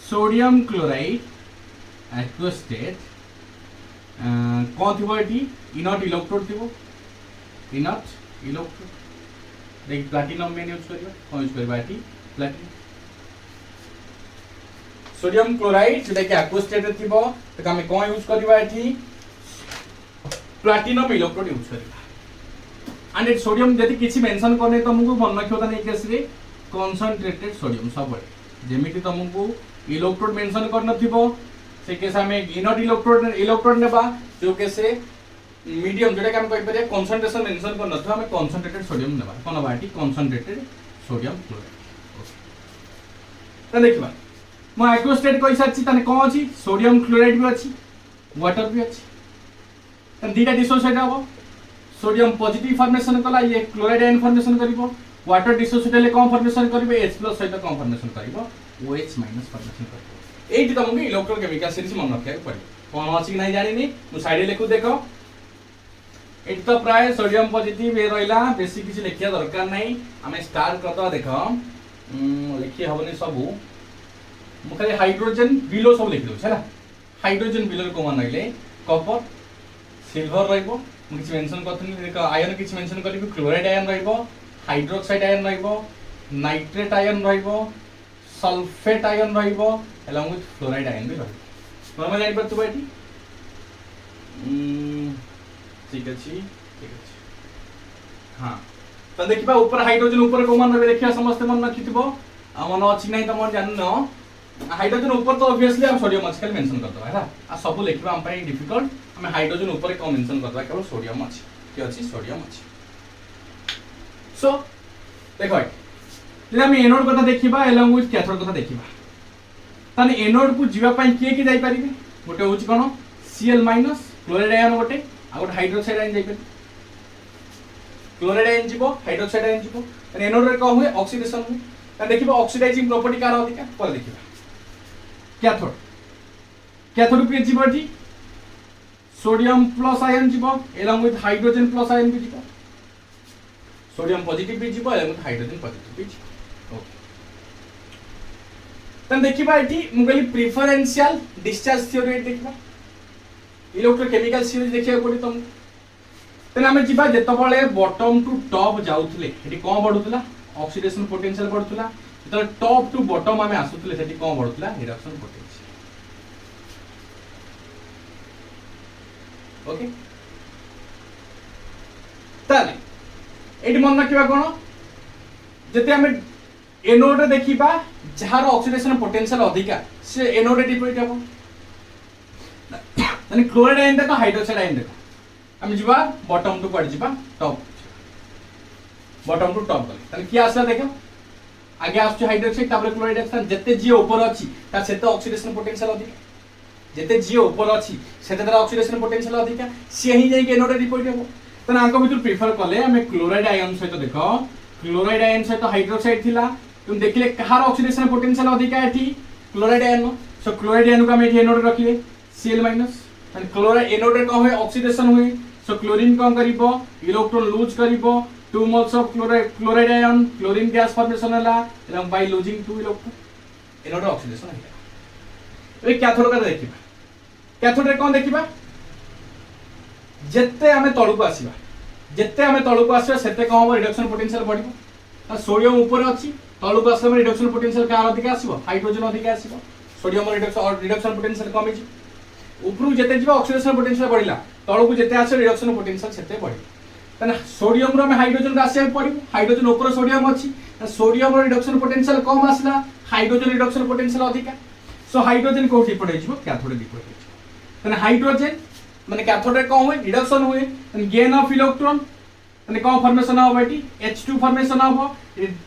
सोडियम क्लोराइड एक्वस स्टेट कौन थी ये इनट इलेक्ट्रोड थी इनट इलेक्ट्रोड देख प्लैटिनम में यूज करबा कौन यूज करबा एटी प्लैटिनम सोडियम क्लोराइड जेटा कि एक्वस स्टेट रे थिबो त हम कौन यूज करबा एटी प्लैटिनम इलेक्ट्रोड यूज करबा एंड सोडियम यदि किछि मेंशन करने तुमको मन रखियो त नै केस रे कंसंट्रेटेड सोडियम सब बळे जेमिति तुमको इलेक्ट्रोड मेंशन कर नथिबो से केस हमें इनट इलेक्ट्रोड नेबा जो केस रे मीडियम जेटा कि हम कहि परिया कंसंट्रेशन मेंशन कर नथो हमें कंसंट्रेटेड सोडियम नेबा कोन बाटी कंसंट्रेटेड सोडियम क्लोराइड त देखिबा म एक्वस स्टेट कहि साची तने कोन अछि सोडियम क्लोराइड भी अछि वाटर भी अछि त दीटा डिसोसिएट हबो सोडियम पॉजिटिव फॉर्मेशन कला ये क्लोराइड आयन फॉर्मेशन करिवो वाटर डिसोसिएट ले कौन फॉर्मेशन करिवो H+ सहित कौन फॉर्मेशन करिवो OH- फॉर्मेशन करिवो एठी तुमको इलेक्ट्रोकेमिकल सीरीज मन रखिया पड़े कोन अछि कि नहीं जानिनी मु साइड लिखु देखो एठी तो प्राय सोडियम पॉजिटिव ए रहिला बेसी किछि लिखिया दरकार नहीं हमें स्टार्ट करतो देखो लिखि हबनी सब मु खाली हाइड्रोजन बिलो सब लिखि दउ छला हाइड्रोजन बिलो को मन रहिले कॉपर सिल्वर रहिबो मु किछि मेंशन करथनि देखो आयन किछि मेंशन करिबो क्लोराइड आयन रहिबो हाइड्रोक्साइड आयन रहिबो नाइट्रेट आयन रहिबो सल्फेट आयन रहिबो along with फ्लोराइड आयन भी रहिबो नॉर्मल जानि परतु बाटी ठीक अछि हां तो देखिबा ऊपर हाइड्रोजन ऊपर को मन रहे देखिया समस्त मन रखिथिबो आ मन अछि नै त मन जाननो हाइड्रोजन ऊपर तो ऑब्वियसली हम सोडियम अछि खाली मेंशन कर दबा हैला आ सब लिखिबा हम पई डिफिकल्ट हम हाइड्रोजन ऊपर को मेंशन कर दबा केवल सोडियम अछि के अछि सोडियम अछि सो देखो जे हम एनोड कथा देखिबा along with कैथोड कथा देखिबा ताने एनोड को जीवा पई के जाई परिबे गोटे होची कोन Cl- क्लोराइड आयन गोटे आ गोटे हाइड्रोक्साइड आयन जाई परिबे क्लोराइड आयन जीवो हाइड्रोक्साइड आयन जीवो ताने एनोड रे को हुए ऑक्सीडेशन हुए ताने देखिबा ऑक्सीडाइजिंग प्रॉपर्टी कार अधिका पर देखिबा कैथोड पे जीवटी सोडियम प्लस आयन जीवो along with hydrogen plus ion भी जीवो सोडियम पॉजिटिव भी जीवो along with हाइड्रोजन पॉजिटिव भी जीवो तन देखिबा एठी मुगली प्रेफरेंशियल डिस्चार्ज थ्योरी देखिबा इलेक्ट्रोकेमिकल सीरीज देखिया पड़ी तुम तने हमें जीबा जेतो बळे बॉटम टू टॉप जाउथले एठी कोन बढ़ुतला ऑक्सीडेशन पोटेंशियल बढ़ुतला तो टॉप टू बॉटम हमें आसुतले सेठी कोन बढ़ुतला रिडक्शन पोटेंशियल ओके ताले एठी मन रखिबा कोन जते हमें एनोड देखिबा जहार ऑक्सीडेशन पोटेंशियल अधिका से एनोड डिप्लॉयड हबो माने क्लोराइड आयन देखो हाइड्रोक्साइड आयन देखो हम जीवा बॉटम टू पड़ जीवा टॉप बॉटम टू टॉप गले तने की आसला देखो आगे आसछ हाइड्रोक्साइड तापर क्लोराइड एक्शन जते जी ऊपर अछि ता सेते ऑक्सीडेशन पोटेंशियल अधिका जते जी ऊपर अछि सेते तार ऑक्सीडेशन पोटेंशियल अधिका से ही जाई के एनोड डिप्लॉयड हबो तने आंको भितर प्रेफर करले हमें क्लोराइड आयन सहित देखो क्लोराइड आयन सहित हाइड्रोक्साइड थिला तुम देखिले कहार ऑक्सीडेशन पोटेंशियल अधिका एठी chloride ion so chloride ion को हम एठी एनोड रखिले Cl- एंड क्लोराइड एनोड रे को हुए ऑक्सीडेशन हुए सो क्लोरीन कोन करिवो इलेक्ट्रॉन लूज करिवो 2 moles of chloride ion chlorine gas formation हला and by losing 2 electron anode oxidation हला ए कैथोड का देखिबा कैथोड रे कोन देखिबा जिते आम तलू आसवा जिते आम तलू आसवा से कौन हम रिडक्शन पोटेंशियल बढ़ सोडियम ऊपर अच्छी तलू आस रिडक्शन पोटेंशियल क्या अधिक आसो हाइड्रोजन अधिक आसो सोडियम रिडक्शन पोटेंशियल कमी उपरू जिते जी ऑक्सीडेशन पोटेंशियल बढ़ला तलू जिते आस रिडक्शन पोटेंशियल से बढ़ सोडियम रो हाइड्रोजन को आसवा पड़ो हाइड्रोजन ऊपर सोडियम अच्छी सोडियम रिडक्शन पोटेंशियल कम आसला हाइड्रोजन रिडक्शन पोटेंशियल अधिका सो हाइड्रोजन कौटी पड़े कैथोड डिपोड हाइड्रोजन माने कैथोड कौन हुए रिडक्शन हुए गेन ऑफ इलेक्ट्रॉन माने कौन फॉर्मेशन हम ये H2 फॉर्मेशन हम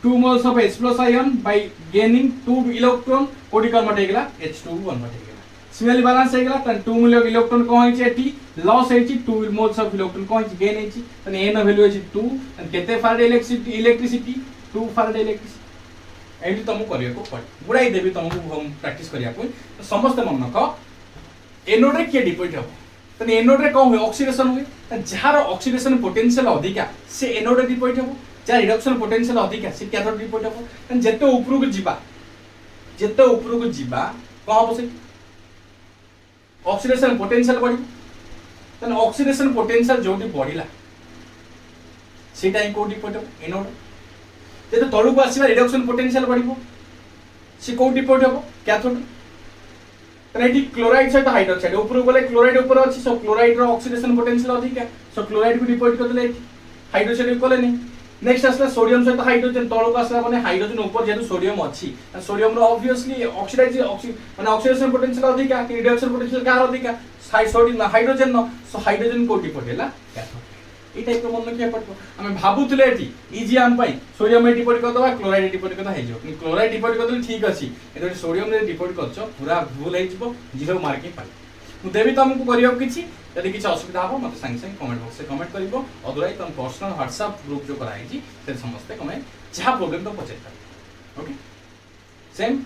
2 moles of H+ ion bye gaining 2 electron कोडी कन्वर्ट हो गला H2 कन्वर्ट हो गला सिमिलरली बैलेंस हो गला तन 2 मोल इलेक्ट्रॉन कौन है एटी लॉस है 2 मोल्स ऑफ इलेक्ट्रॉन कौन है गेन है तन n वैल्यू है 2 तन केते फैराडे इलेक्ट्रिसिटी 2 फैराडे इलेक्ट्रिसिटी एठी तुमको करिया को पड़ गुडाई देबी तुमको हम प्रैक्टिस करिया को समस्त मन को एनोड रे के डिपोजिट हो तने एनोड रे कौन हुए ऑक्सीडेशन हुए जार ऑक्सीडेशन पोटेंशियल अधिका से एनोड रे डिपोजिट हो जार रिडक्शन पोटेंशियल अधिका से कैथोड डिपोजिट हो तने जेते ऊपर को जीवा कौन हो से ऑक्सीडेशन पोटेंशियल बढ़ी तने ऑक्सीडेशन पोटेंशियल जोटी बढ़िला सेटा को डिपोजिट हो एनोड जेते तळु को आसीबा रिडक्शन पोटेंशियल बढ़िबो से को डिपोजिट हो कैथोड तने क्लोराइड सहित हाइड्रोक्साइड ऊपर गले क्लोराइड ऊपर अच्छी सो क्लोराइड रो ऑक्सीडेशन पोटेंशियल अधिक है सो क्लोराइड को डिपोजिट कर देले हाइड्रोक्साइड को नहीं नेक्स्ट आसला सोडियम सहित हाइड्रोजन तळु को आसला माने हाइड्रोजन ऊपर जेतु सोडियम अच्छी सोडियम रो ऑब्वियसली ऑक्सीडाइज माने ऑक्सीडेशन पोटेंशियल अधिक है रिडक्शन पोटेंशियल का अधिक है सोडियम हाइड्रोजन नो सो हाइड्रोजन को डिपोजिट कैथोड ई टाइप रो मन के पड़तो हम भाबुतले एठी इजी आम पाई सोडियम में डिपोजिट कर दवा क्लोराइड डिपोजिट कर हे जो क्लोराइड डिपोजिट कर दे ठीक अछि एतो सोडियम रे डिपोजिट करछो पूरा भूल हे जिवो 0 मार्क ही पाई मु देबी तुमको करियो किछि यदि किछि असुविधा हो मते संग संग कमेंट बॉक्स से कमेंट करिवो अदरवाइज तुम पर्सनल व्हाट्सएप ग्रुप जो कराई छी से समस्त कमेंट जहा प्रॉब्लम तो पहुंचे पाए ओके सेम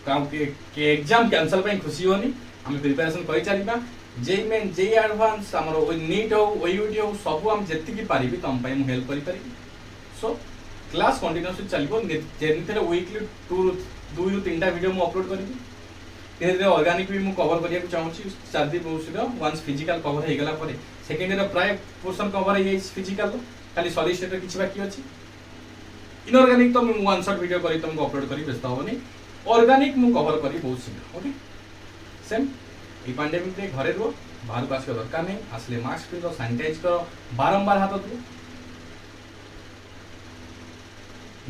काम के एग्जाम कैंसिल पे खुशी होनी हम प्रिपरेशन करि चलीबा जेई मेन जेई एडवांस हमरो नीट हो ओयूटी हो सब हम जति की पारिबी तम पई मु हेल्प करि पारिबी सो क्लास कंटीन्यूअसली चलिबो जेनिथरे वीकली 2 ରୁ 3टा वीडियो मु अपलोड करिबी तेरे ऑर्गेनिक भी मु कवर करिया चाहूची चार्दी बहुसिरो वंस फिजिकल कवर हे गला परे सेकेंड ईयर प्राय पोर्शन कवर हे फिजिकल खाली सॉलिड किछि बाकी अछि इनऑर्गेनिक तो मु वन शॉट वीडियो करी तुमको अपलोड करी व्यस्त होनी ऑर्गेनिक मु कवर करी बहुत शीघ्र ओके सेम ई पैंडेमिक रे घरे रो बाहर को आसिया दरकार नहीं आसले मास्क पिंधो सैनिटाइज करो बारंबार हाथ धो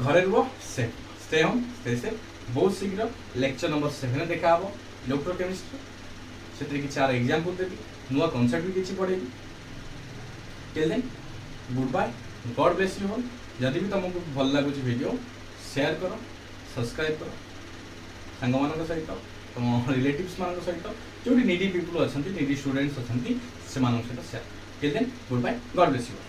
घरे रो safe stay home stay safe बहुत शीघ्र लेक्चर नंबर 7 देखा हबो इलेक्ट्रोकेमिस्ट्री सेतरे कि चार एग्जांपल देबी नुवा कांसेप्ट भी किछि पढेबी till then good bye God bless you all जदि भी तुमको भल लागु वीडियो शेयर करो सब्सक्राइब करो संग मान सहित तुम रिलेटिव्स मान सहित जो नीडी पीपल अच्छा नीडी स्टूडेंट्स अच्छा से सहित share till then good bye God bless you all